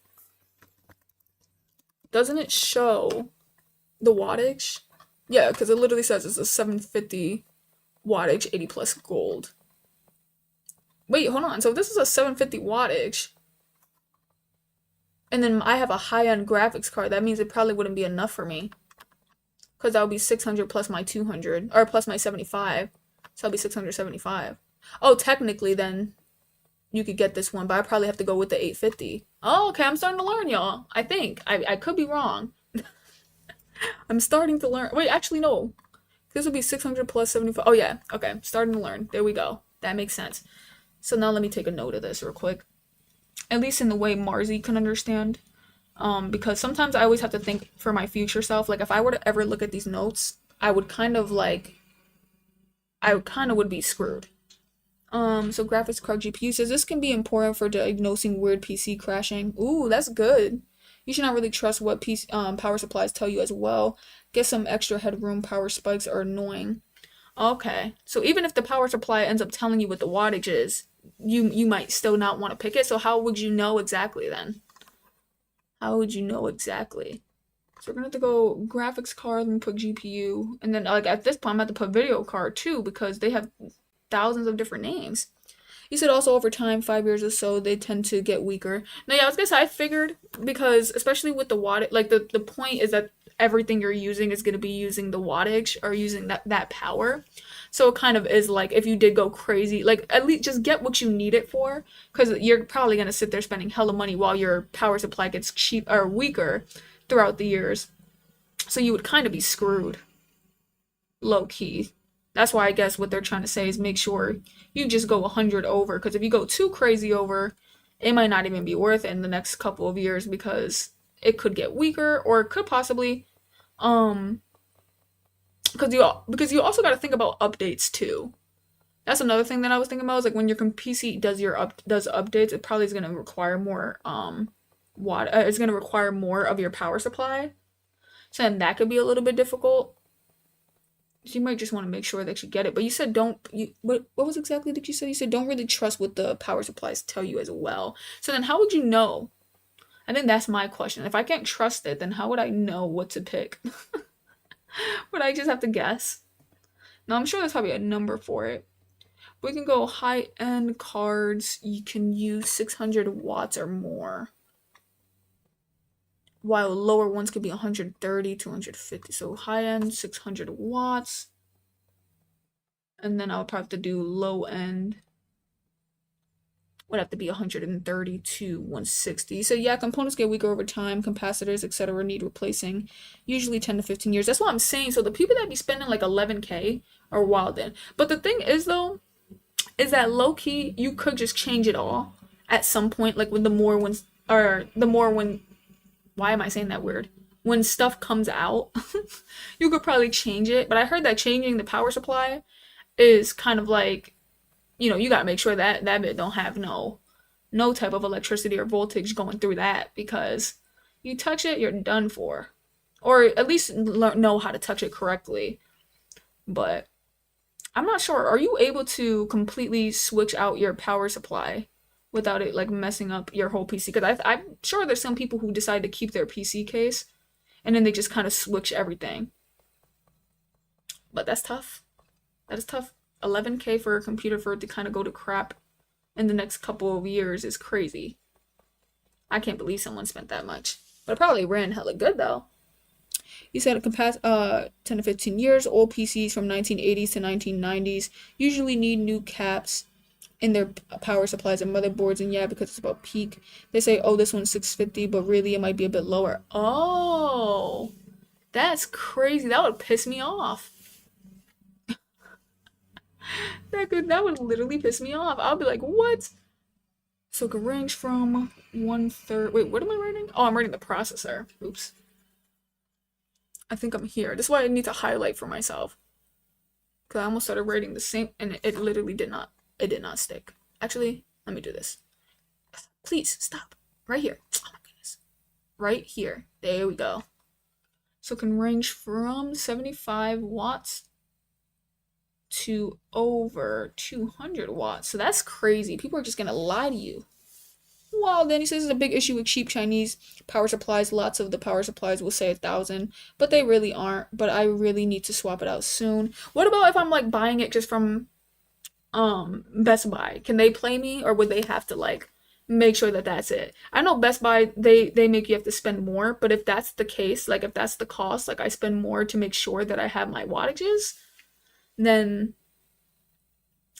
doesn't it show the wattage? Yeah, because it literally says it's a 750 wattage 80 plus gold. Wait, hold on. So if this is a 750 wattage, and then I have a high-end graphics card, that means it probably wouldn't be enough for me. Because that would be 600 plus my 200, or plus my 75. So that'll be 675. Oh, technically then you could get this one, but I probably have to go with the 850. Oh, okay, I'm starting to learn, y'all. I think. I could be wrong. I'm starting to learn. Wait, actually, no. This would be 600 plus 75. Oh, yeah. Okay, starting to learn. There we go. That makes sense. So now let me take a note of this real quick. At least in the way Marzi can understand. Because sometimes I always have to think for my future self. Like, if I were to ever look at these notes, I would kind of would be screwed. So graphics card GPU says this can be important for diagnosing weird PC crashing. Ooh, that's good. You should not really trust what power supplies tell you as well. Get some extra headroom. Power spikes are annoying. Okay, so even if the power supply ends up telling you what the wattage is, you might still not want to pick it. So how would you know exactly then? How would you know exactly? So we're gonna have to go graphics card and put GPU, and then like at this point I'm gonna have to put video card too, because they have thousands of different names. You said also over time, 5 years or so, they tend to get weaker. Now, yeah, I was gonna say, I figured, because especially with the wattage, like the point is that everything you're using is gonna be using the wattage, or using that power. So it kind of is like, if you did go crazy, like at least just get what you need it for, because you're probably gonna sit there spending hella money while your power supply gets cheap or weaker throughout the years. So you would kind of be screwed, low key. That's why I guess what they're trying to say is make sure you just go 100 over, because if you go too crazy over, it might not even be worth it in the next couple of years, because it could get weaker, or it could possibly because you also got to think about updates too. That's another thing that I was thinking about, is like when your PC does updates, it probably is going to require more it's going to require more of your power supply. So then that could be a little bit difficult. So you might just want to make sure that you get it. But you said what was exactly did you say? You said don't really trust what the power supplies tell you as well. So then how would you know? I think that's my question. If I can't trust it, then how would I know what to pick? Would I just have to guess? Now I'm sure there's probably a number for it. We can go high-end cards. You can use 600 watts or more, while lower ones could be 130, 250. So high-end 600 watts. And then I would probably have to do low-end. Would have to be 130 to 160. So yeah, components get weaker over time. Capacitors, etc., need replacing. Usually 10 to 15 years. That's what I'm saying. So the people that be spending like 11K are wild in. But the thing is though, is that low key you could just change it all at some point, like when why am I saying that weird? When stuff comes out, you could probably change it. But I heard that changing the power supply is kind of like, you gotta make sure that bit don't have no type of electricity or voltage going through that, because you touch it, you're done for. Or at least know how to touch it correctly. But I'm not sure. Are you able to completely switch out your power supply without it like messing up your whole PC. Because I'm sure there's some people who decide to keep their PC case and then they just kind of switch everything. But that's tough. That is tough. 11K for a computer for it to kind of go to crap in the next couple of years is crazy. I can't believe someone spent that much. But it probably ran hella good though. You said it can pass 10 to 15 years. Old PCs from 1980s to 1990s usually need new caps in their power supplies and motherboards, and yeah, because it's about peak, they say, oh, this one's 650, but really it might be a bit lower. Oh, that's crazy. That would piss me off. That would literally piss me off. I'll be like, what? So it can range from 1/3. Wait, what am I writing? Oh, I'm writing the processor. Oops. I think I'm here. This is why I need to highlight for myself. Because I almost started writing the same, and it literally did not. It did not stick. Actually, let me do this. Please, stop. Right here. Oh my goodness. Right here. There we go. So it can range from 75 watts to over 200 watts. So that's crazy. People are just gonna lie to you. Well, then he says it's a big issue with cheap Chinese power supplies. Lots of the power supplies will say 1,000, but they really aren't. But I really need to swap it out soon. What about if I'm like buying it just from Best Buy? Can they play me, or would they have to like make sure that that's it? I know Best Buy, they make you have to spend more, but if that's the case, like if that's the cost, like I spend more to make sure that I have my wattages, then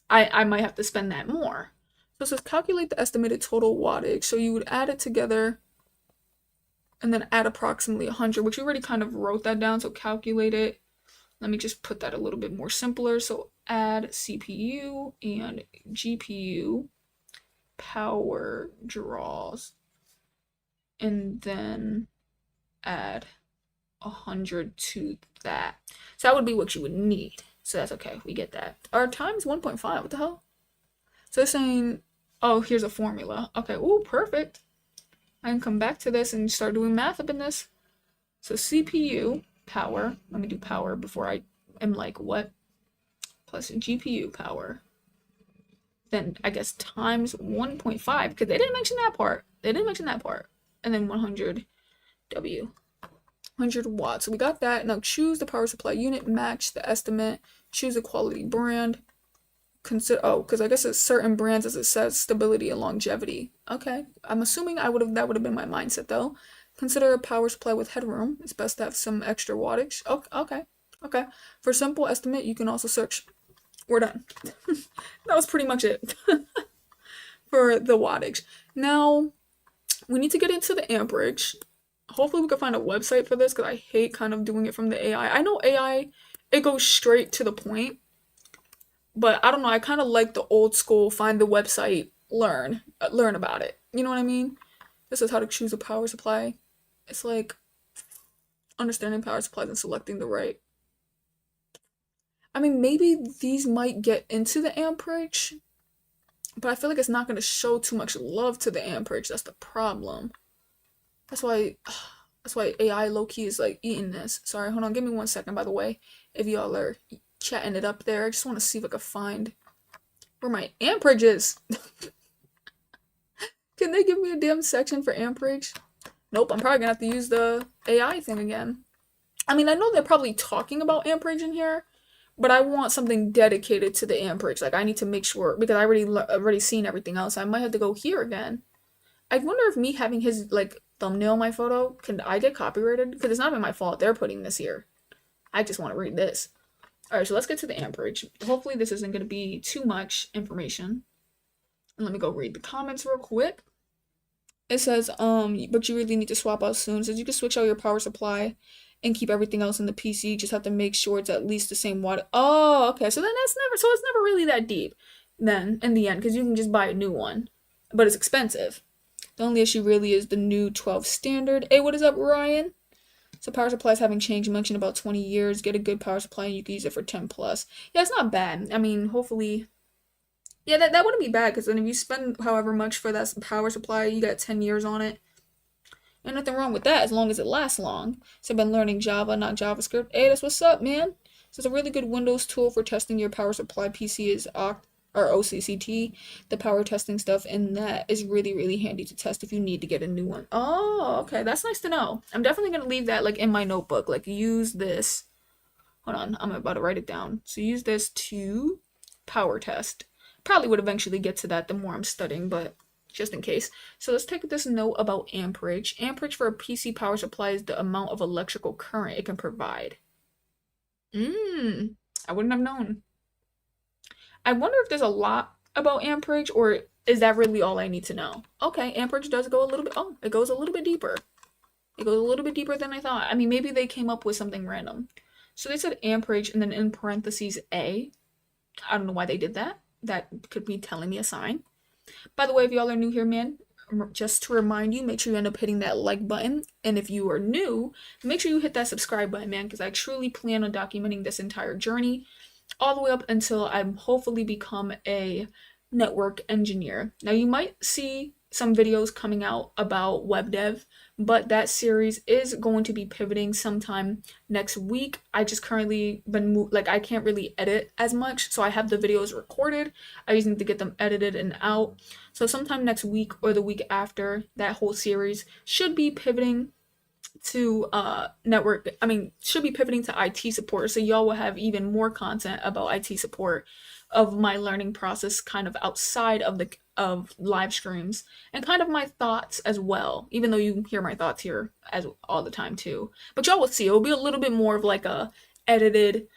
I might have to spend that more. So it says calculate the estimated total wattage. So you would add it together and then add approximately 100, which you already kind of wrote that down. So calculate it. Let me just put that a little bit more simpler. So add CPU and GPU power draws, and then add 100 to that. So that would be what you would need. So that's okay. We get that. Our time's 1.5. What the hell? So it's saying, oh, here's a formula. Okay. Ooh, perfect. I can come back to this and start doing math up in this. So CPU power. Let me do power before I am like, what? Plus GPU power. Then I guess times 1.5, because they didn't mention that part. They didn't mention that part. And then 100 W. 100 watts. So we got that. Now choose the power supply unit, match the estimate, choose a quality brand. Consider, oh, because I guess it's certain brands, as it says, stability and longevity. Okay. I'm assuming that would have been my mindset though. Consider a power supply with headroom. It's best to have some extra wattage. Okay. Okay. For simple estimate, you can also search. We're done. That was pretty much it for the wattage. Now, we need to get into the amperage. Hopefully we can find a website for this, because I hate kind of doing it from the AI. I know AI, it goes straight to the point. But I don't know, I kind of like the old school, find the website, learn about it. You know what I mean? This is how to choose a power supply. It's like understanding power supplies and selecting the right. I mean, maybe these might get into the amperage, but I feel like it's not going to show too much love to the amperage. That's the problem. That's why AI low-key is like eating this. Sorry, hold on, give me 1 second, by the way. If y'all are chatting it up there, I just want to see if I can find where my amperage is. Can they give me a damn section for amperage? Nope, I'm probably gonna have to use the AI thing again. I mean, I know they're probably talking about amperage in here, but I want something dedicated to the amperage. Like, I need to make sure, because I already seen everything else. I might have to go here again. I wonder if me having his like thumbnail in my photo, can I get copyrighted? Because it's not even my fault they're putting this here. I just want to read this. Alright, so let's get to the amperage. Hopefully this isn't going to be too much information. And let me go read the comments real quick. It says, but you really need to swap out soon. It says you can switch out your power supply and keep everything else in the PC. You just have to make sure it's at least the same watt. Oh, okay. So then it's never really that deep then in the end, because you can just buy a new one. But it's expensive. The only issue really is the new 12 standard. Hey, what is up, Ryan? So power supplies haven't changed much in about 20 years. Get a good power supply and you can use it for 10 plus. Yeah, it's not bad. I mean, hopefully, yeah, that wouldn't be bad, because then if you spend however much for that power supply, you got 10 years on it. And nothing wrong with that as long as it lasts long. So I've been learning Java, not JavaScript. Hey, that's what's up, man. So it's a really good Windows tool for testing your power supply. PC is or OCCT, the power testing stuff, and that is really, really handy to test if you need to get a new one. Oh, okay, that's nice to know. I'm definitely gonna leave that like in my notebook. Like use this. Hold on, I'm about to write it down. So use this to power test. Probably would eventually get to that the more I'm studying, but just in case. So let's take this note about amperage. Amperage for a PC power supply is the amount of electrical current it can provide. I wouldn't have known. I wonder if there's a lot about amperage, or is that really all I need to know? Okay, amperage does go a little bit, oh, it goes a little bit deeper. It goes a little bit deeper than I thought. I mean, maybe they came up with something random. So they said amperage and then in parentheses A. I don't know why they did that. That could be telling me a sign. By the way, if y'all are new here, man, just to remind you, make sure you end up hitting that like button. And if you are new, make sure you hit that subscribe button, man, because I truly plan on documenting this entire journey all the way up until I hopefully become a network engineer. Now, you might see some videos coming out about web dev, but that series is going to be pivoting sometime next week. I just currently been like I can't really edit as much, so I have the videos recorded. I just need to get them edited and out. So sometime next week or the week after, that whole series should be pivoting to should be pivoting to IT support, so y'all will have even more content about IT support of my learning process kind of outside of the of live streams, and kind of my thoughts as well, even though you hear my thoughts here as all the time too. But y'all will see, it will be a little bit more of like a edited,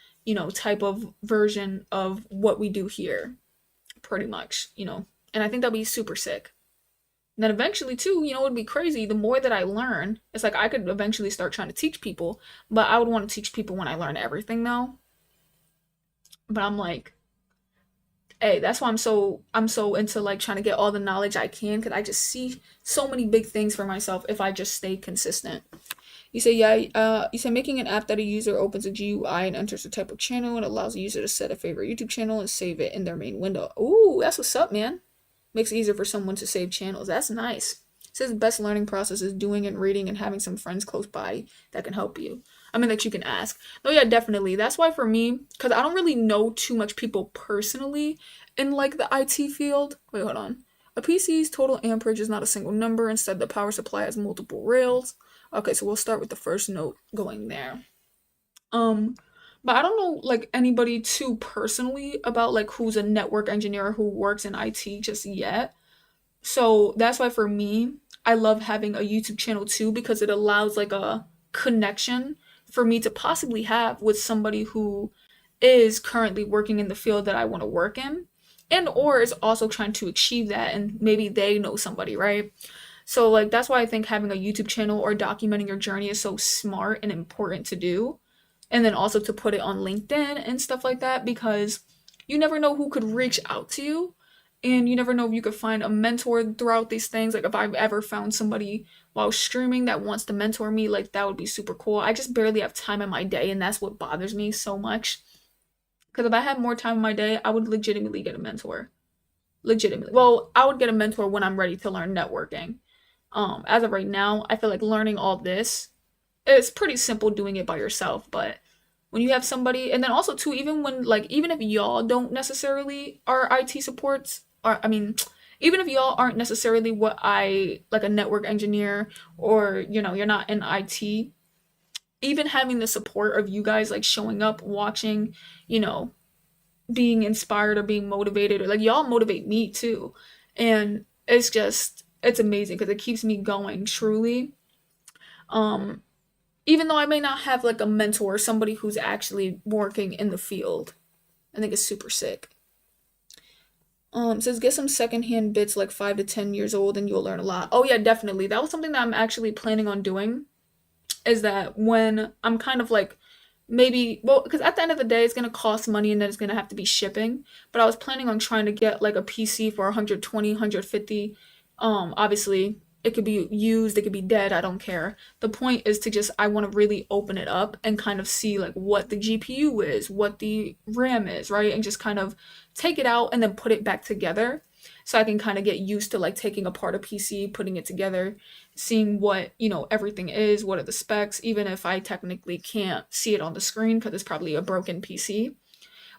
type of version of what we do here, pretty much, and I think that'll be super sick. And then eventually, too, it would be crazy. The more that I learn, it's like I could eventually start trying to teach people, but I would want to teach people when I learn everything, though. But I'm like, hey, that's why I'm so into like trying to get all the knowledge I can, because I just see so many big things for myself if I just stay consistent. You say, yeah, you say making an app that a user opens a GUI and enters a type of channel and allows a user to set a favorite YouTube channel and save it in their main window. Ooh, that's what's up, man. Makes it easier for someone to save channels. That's nice. It says the best learning process is doing and reading and having some friends close by that can help you. I mean, that you can ask. No, yeah, definitely. That's why for me, because I don't really know too much people personally in like the IT field. Wait, hold on. A PC's total amperage is not a single number. Instead, the power supply has multiple rails. Okay, so we'll start with the first note going there. Um, but I don't know like anybody too personally about like who's a network engineer who works in IT just yet. So that's why for me, I love having a YouTube channel too, because it allows like a connection for me to possibly have with somebody who is currently working in the field that I want to work in, and or is also trying to achieve that, and maybe they know somebody, right? So like that's why I think having a YouTube channel or documenting your journey is so smart and important to do. And then also to put it on LinkedIn and stuff like that, because you never know who could reach out to you, and you never know if you could find a mentor throughout these things. Like if I've ever found somebody while streaming that wants to mentor me, like that would be super cool. I just barely have time in my day, and that's what bothers me so much. Because if I had more time in my day, I would legitimately get a mentor. Legitimately. Well, I would get a mentor when I'm ready to learn networking. As of right now, I feel like learning all this, it's pretty simple doing it by yourself, but when you have somebody, and then also too, even when like even if y'all don't necessarily are IT supports, or I mean, even if y'all aren't necessarily what I like a network engineer, or you're not in IT, even having the support of you guys like showing up, watching, you know, being inspired or being motivated, or like y'all motivate me too. And it's amazing because it keeps me going truly. Um Even though I may not have like a mentor, somebody who's actually working in the field. I think it's super sick. It says get some secondhand bits like 5 to 10 years old and you'll learn a lot. Oh yeah, definitely. That was something that I'm actually planning on doing. Is that when I'm kind of like maybe, well, because at the end of the day it's gonna cost money and then it's gonna have to be shipping. But I was planning on trying to get like a PC for 120, 150. Obviously it could be used, it could be dead, I don't care. The point is to just I want to really open it up and kind of see like what the GPU is, what the RAM is, right? And just kind of take it out and then put it back together, so I can kind of get used to like taking apart a PC, putting it together, seeing what, everything is, what are the specs, even if I technically can't see it on the screen because it's probably a broken PC.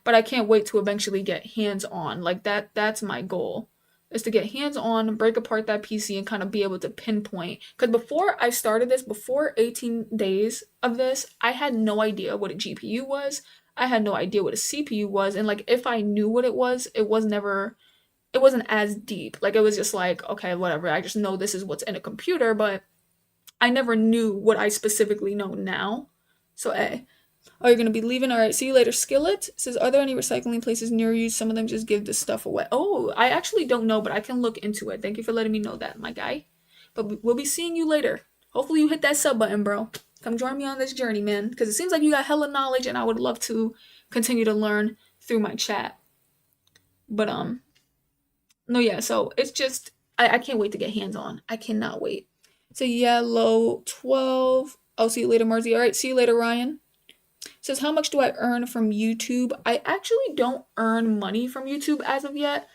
but I can't wait to eventually get hands-on. Like that's my goal. Is to get hands-on, break apart that PC and kind of be able to pinpoint. Because before I started this, before 18 days of this, I had no idea what a GPU was. I had no idea what a CPU was. And like if I knew what it was never, it wasn't as deep. Like it was just like, okay, whatever. I just know this is what's in a computer, but I never knew what I specifically know now. So A. Oh, you're gonna be leaving? Alright, see you later. Skillet says, are there any recycling places near you? Some of them just give this stuff away. Oh, I actually don't know, but I can look into it. Thank you for letting me know that, my guy. But we'll be seeing you later. Hopefully you hit that sub button, bro. Come join me on this journey, man. Because it seems like you got hella knowledge and I would love to continue to learn through my chat. But no, yeah, so it's just I can't wait to get hands on. I cannot wait. So yellow 12. I'll see you later, Marzi. All right, see you later, Ryan. Says, how much do I earn from YouTube? I actually don't earn money from YouTube as of yet.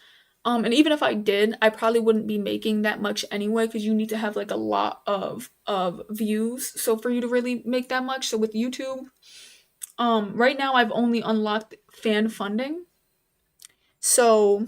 And even if I did, I probably wouldn't be making that much anyway, because you need to have like a lot of views. So for you to really make that much. So with YouTube, right now I've only unlocked fan funding. So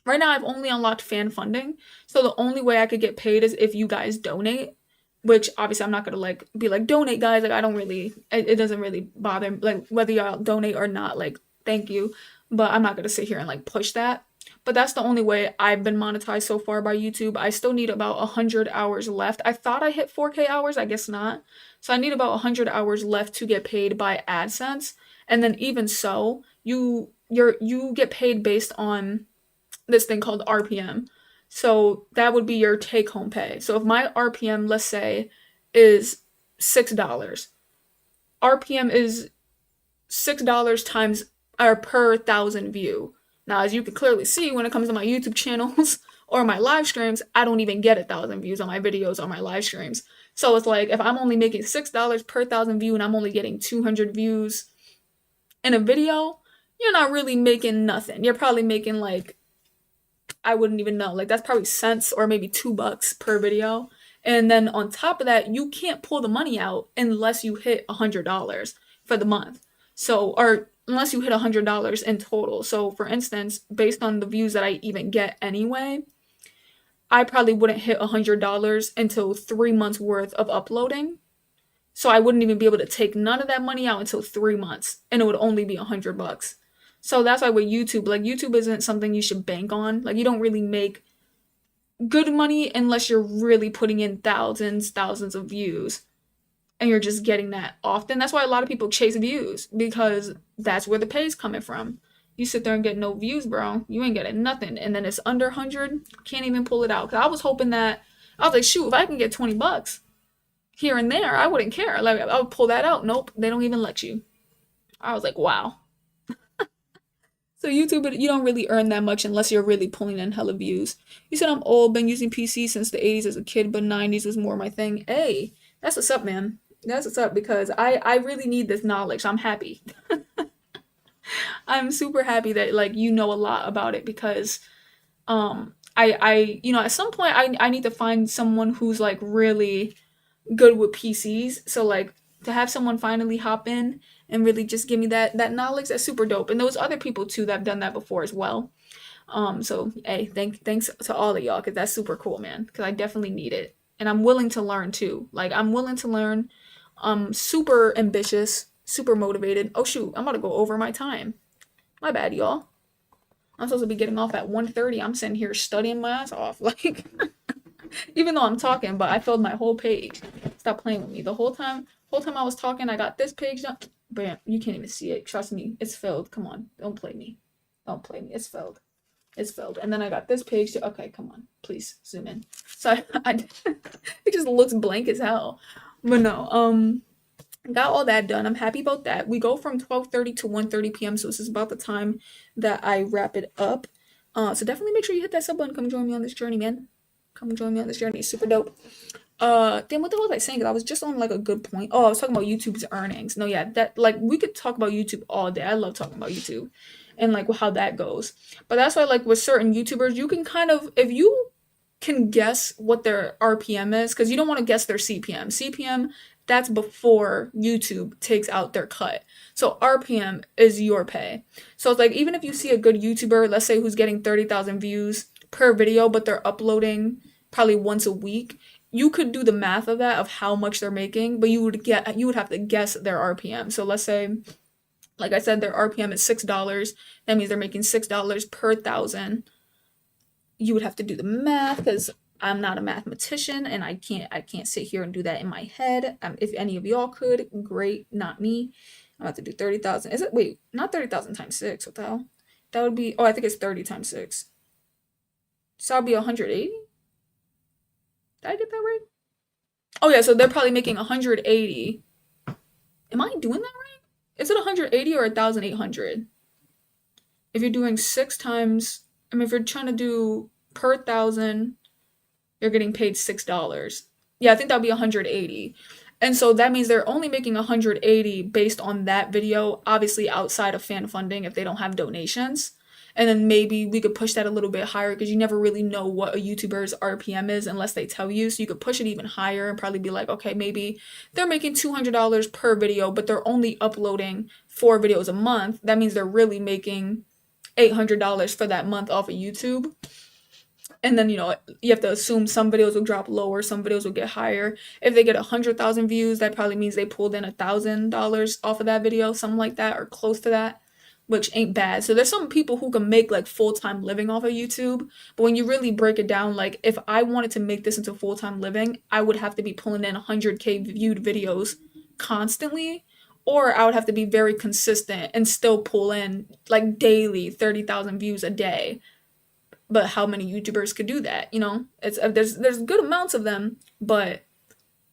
right now I've only unlocked fan funding. So the only way I could get paid is if you guys donate, which obviously I'm not gonna like be like, donate, guys. Like I don't really, it doesn't really bother, like whether y'all donate or not, like thank you, but I'm not gonna sit here and like push that. But that's the only way I've been monetized so far by YouTube. I still need about 100 hours left. I thought I hit 4K hours, I guess not. So I need about 100 hours left to get paid by AdSense. And then even so, you get paid based on this thing called RPM. So that would be your take home pay. So if my RPM, let's say, is $6, RPM is $6 times or per 1,000 view. Now, as you can clearly see, when it comes to my YouTube channels or my live streams, I don't even get 1,000 views on my videos or my live streams. So it's like if I'm only making $6 per 1,000 view and I'm only getting 200 views in a video, you're not really making nothing. You're probably making like, I wouldn't even know. Like that's probably cents or maybe $2 per video. And then on top of that, you can't pull the money out unless you hit $100 for the month. So, or unless you hit $100 in total. So for instance, based on the views that I even get anyway, I probably wouldn't hit $100 until 3 months worth of uploading. So I wouldn't even be able to take none of that money out until 3 months, and it would only be $100. So that's why with YouTube, like YouTube isn't something you should bank on. Like you don't really make good money unless you're really putting in thousands of views and you're just getting that often. That's why a lot of people chase views, because that's where the pay's coming from. You sit there and get no views, bro. You ain't getting nothing. And then it's under 100, can't even pull it out. Cause I was hoping that, I was like, shoot, if I can get $20 here and there, I wouldn't care. Like I would pull that out. Nope, they don't even let you. I was like, wow. So YouTube, you don't really earn that much unless you're really pulling in hella views. You said I'm old, been using PC since the 80s as a kid, but 90s was more my thing. Hey, that's what's up, man. That's what's up, because I really need this knowledge. I'm happy. I'm super happy that like you know a lot about it, because I you know, at some point I need to find someone who's like really good with PCs. So like to have someone finally hop in and really just give me that knowledge, that's super dope. And there was other people too that have done that before as well. So hey, thanks to all of y'all, because that's super cool, man, because I definitely need it. And I'm willing to learn too. Like I'm willing to learn. Super ambitious, super motivated. Oh shoot, I'm about to go over my time. My bad, y'all. I'm supposed to be getting off at 1:30. I'm sitting here studying my ass off. Like even though I'm talking, but I filled my whole page. Stop playing with me. The whole time I was talking, I got this page done. Bam, you can't even see it. Trust me, it's filled. Come on, don't play me. Don't play me. It's filled. It's filled. And then I got this page too. Okay, come on. Please zoom in. So I it just looks blank as hell. But no, got all that done. I'm happy about that. We go from 12:30 to 1:30 p.m. So this is about the time that I wrap it up. So definitely make sure you hit that sub button. Come join me on this journey, man. Come join me on this journey. It's super dope. Damn, what the hell was I saying? 'Cause I was just on like a good point. Oh, I was talking about YouTube's earnings. No, yeah, that like we could talk about YouTube all day. I love talking about YouTube and like how that goes. But that's why like with certain YouTubers, you can kind of, if you can guess what their RPM is, because you don't want to guess their CPM. CPM That's before YouTube takes out their cut. So RPM is your pay. So it's like, even if you see a good YouTuber, let's say who's getting 30,000 views per video, but they're uploading probably once a week, you could do the math of that of how much they're making, but you would have to guess their RPM. So let's say, like I said, their RPM is $6. That means they're making $6 per thousand. You would have to do the math because I'm not a mathematician and I can't sit here and do that in my head. If any of y'all could, great, not me. I'm about to do 30,000. Is it, wait, not 30,000 times 6. What the hell? That would be, oh, I think it's 30 times 6. So that'd be 180. Did I get that right? Oh yeah, so they're probably making 180. Am I doing that right? Is it 180 or 1,800? If you're doing 6 times, I mean, if you're trying to do per thousand, you're getting paid $6. Yeah, I think that would be 180. And so that means they're only making 180 based on that video, obviously outside of fan funding if they don't have donations. And then maybe we could push that a little bit higher because you never really know what a YouTuber's RPM is unless they tell you. So you could push it even higher and probably be like, okay, maybe they're making $200 per video, but they're only uploading 4 videos a month. That means they're really making $800 for that month off of YouTube. And then, you know, you have to assume some videos will drop lower, some videos will get higher. If they get 100,000 views, that probably means they pulled in $1,000 off of that video, something like that, or close to that, which ain't bad. So there's some people who can make like full-time living off of YouTube. But when you really break it down, like if I wanted to make this into full-time living, I would have to be pulling in 100K viewed videos constantly, or I would have to be very consistent and still pull in like daily 30,000 views a day. But how many YouTubers could do that? You know, it's there's good amounts of them, but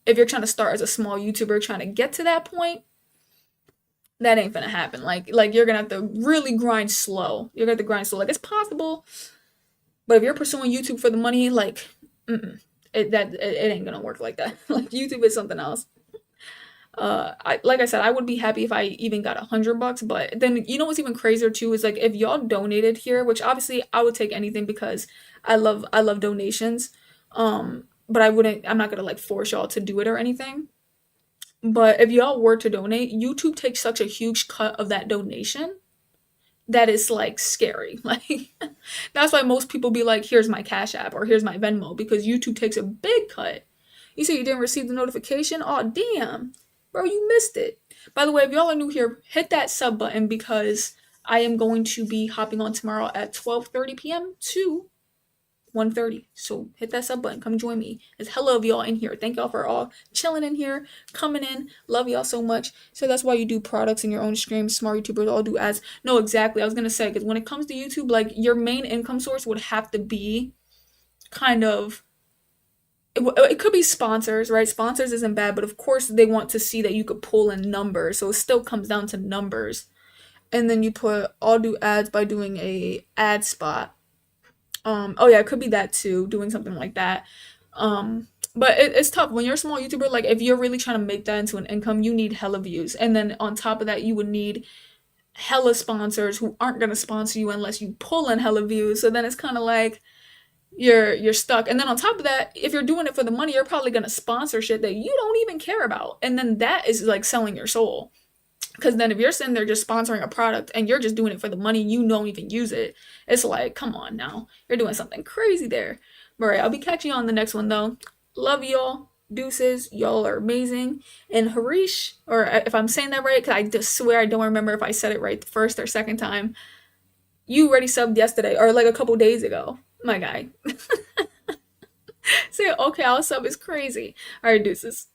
if you're trying to start as a small YouTuber trying to get to that point, that ain't gonna happen. Like you're gonna have to really grind slow. You're gonna have to grind slow. Like it's possible, but if you're pursuing YouTube for the money, like it ain't gonna work like that. Like YouTube is something else. Like I said, I would be happy if I even got $100, but then you know what's even crazier too is like if y'all donated here, which obviously I would take anything because I love donations. But I'm not gonna like force y'all to do it or anything. But if y'all were to donate, YouTube takes such a huge cut of that donation that is like scary. Like that's why most people be like, here's my Cash App or here's my Venmo, because YouTube takes a big cut. You say you didn't receive the notification? Oh damn. Bro, you missed it. By the way, if y'all are new here, hit that sub button because I am going to be hopping on tomorrow at 12:30 p.m. to 1:30. So hit that sub button. Come join me. There's hella of y'all in here. Thank y'all for all chilling in here, coming in. Love y'all so much. So that's why you do products in your own streams. Smart YouTubers all do ads. No, exactly. I was going to say, because when it comes to YouTube, like your main income source would have to be kind of it could be sponsors, right? Sponsors isn't bad, but of course they want to see that you could pull in numbers. So it still comes down to numbers. And then you put I'll do ads by doing a ad spot. Oh yeah, it could be that too, doing something like that. But it's tough when you're a small YouTuber. Like if you're really trying to make that into an income, you need hella views, and then on top of that, you would need hella sponsors who aren't gonna sponsor you unless you pull in hella views. So then it's kind of like you're stuck. And then on top of that, if you're doing it for the money, you're probably gonna sponsor shit that you don't even care about, and then that is like selling your soul. Because then if you're sitting there just sponsoring a product and you're just doing it for the money, you don't even use it. It's like, come on now. You're doing something crazy there. All right, I'll be catching you on the next one though. Love y'all. Deuces. Y'all are amazing. And Harish, or if I'm saying that right, because I just swear I don't remember if I said it right the first or second time. You already subbed yesterday or like a couple days ago. My guy. Say, okay, I'll sub is crazy. All right, deuces.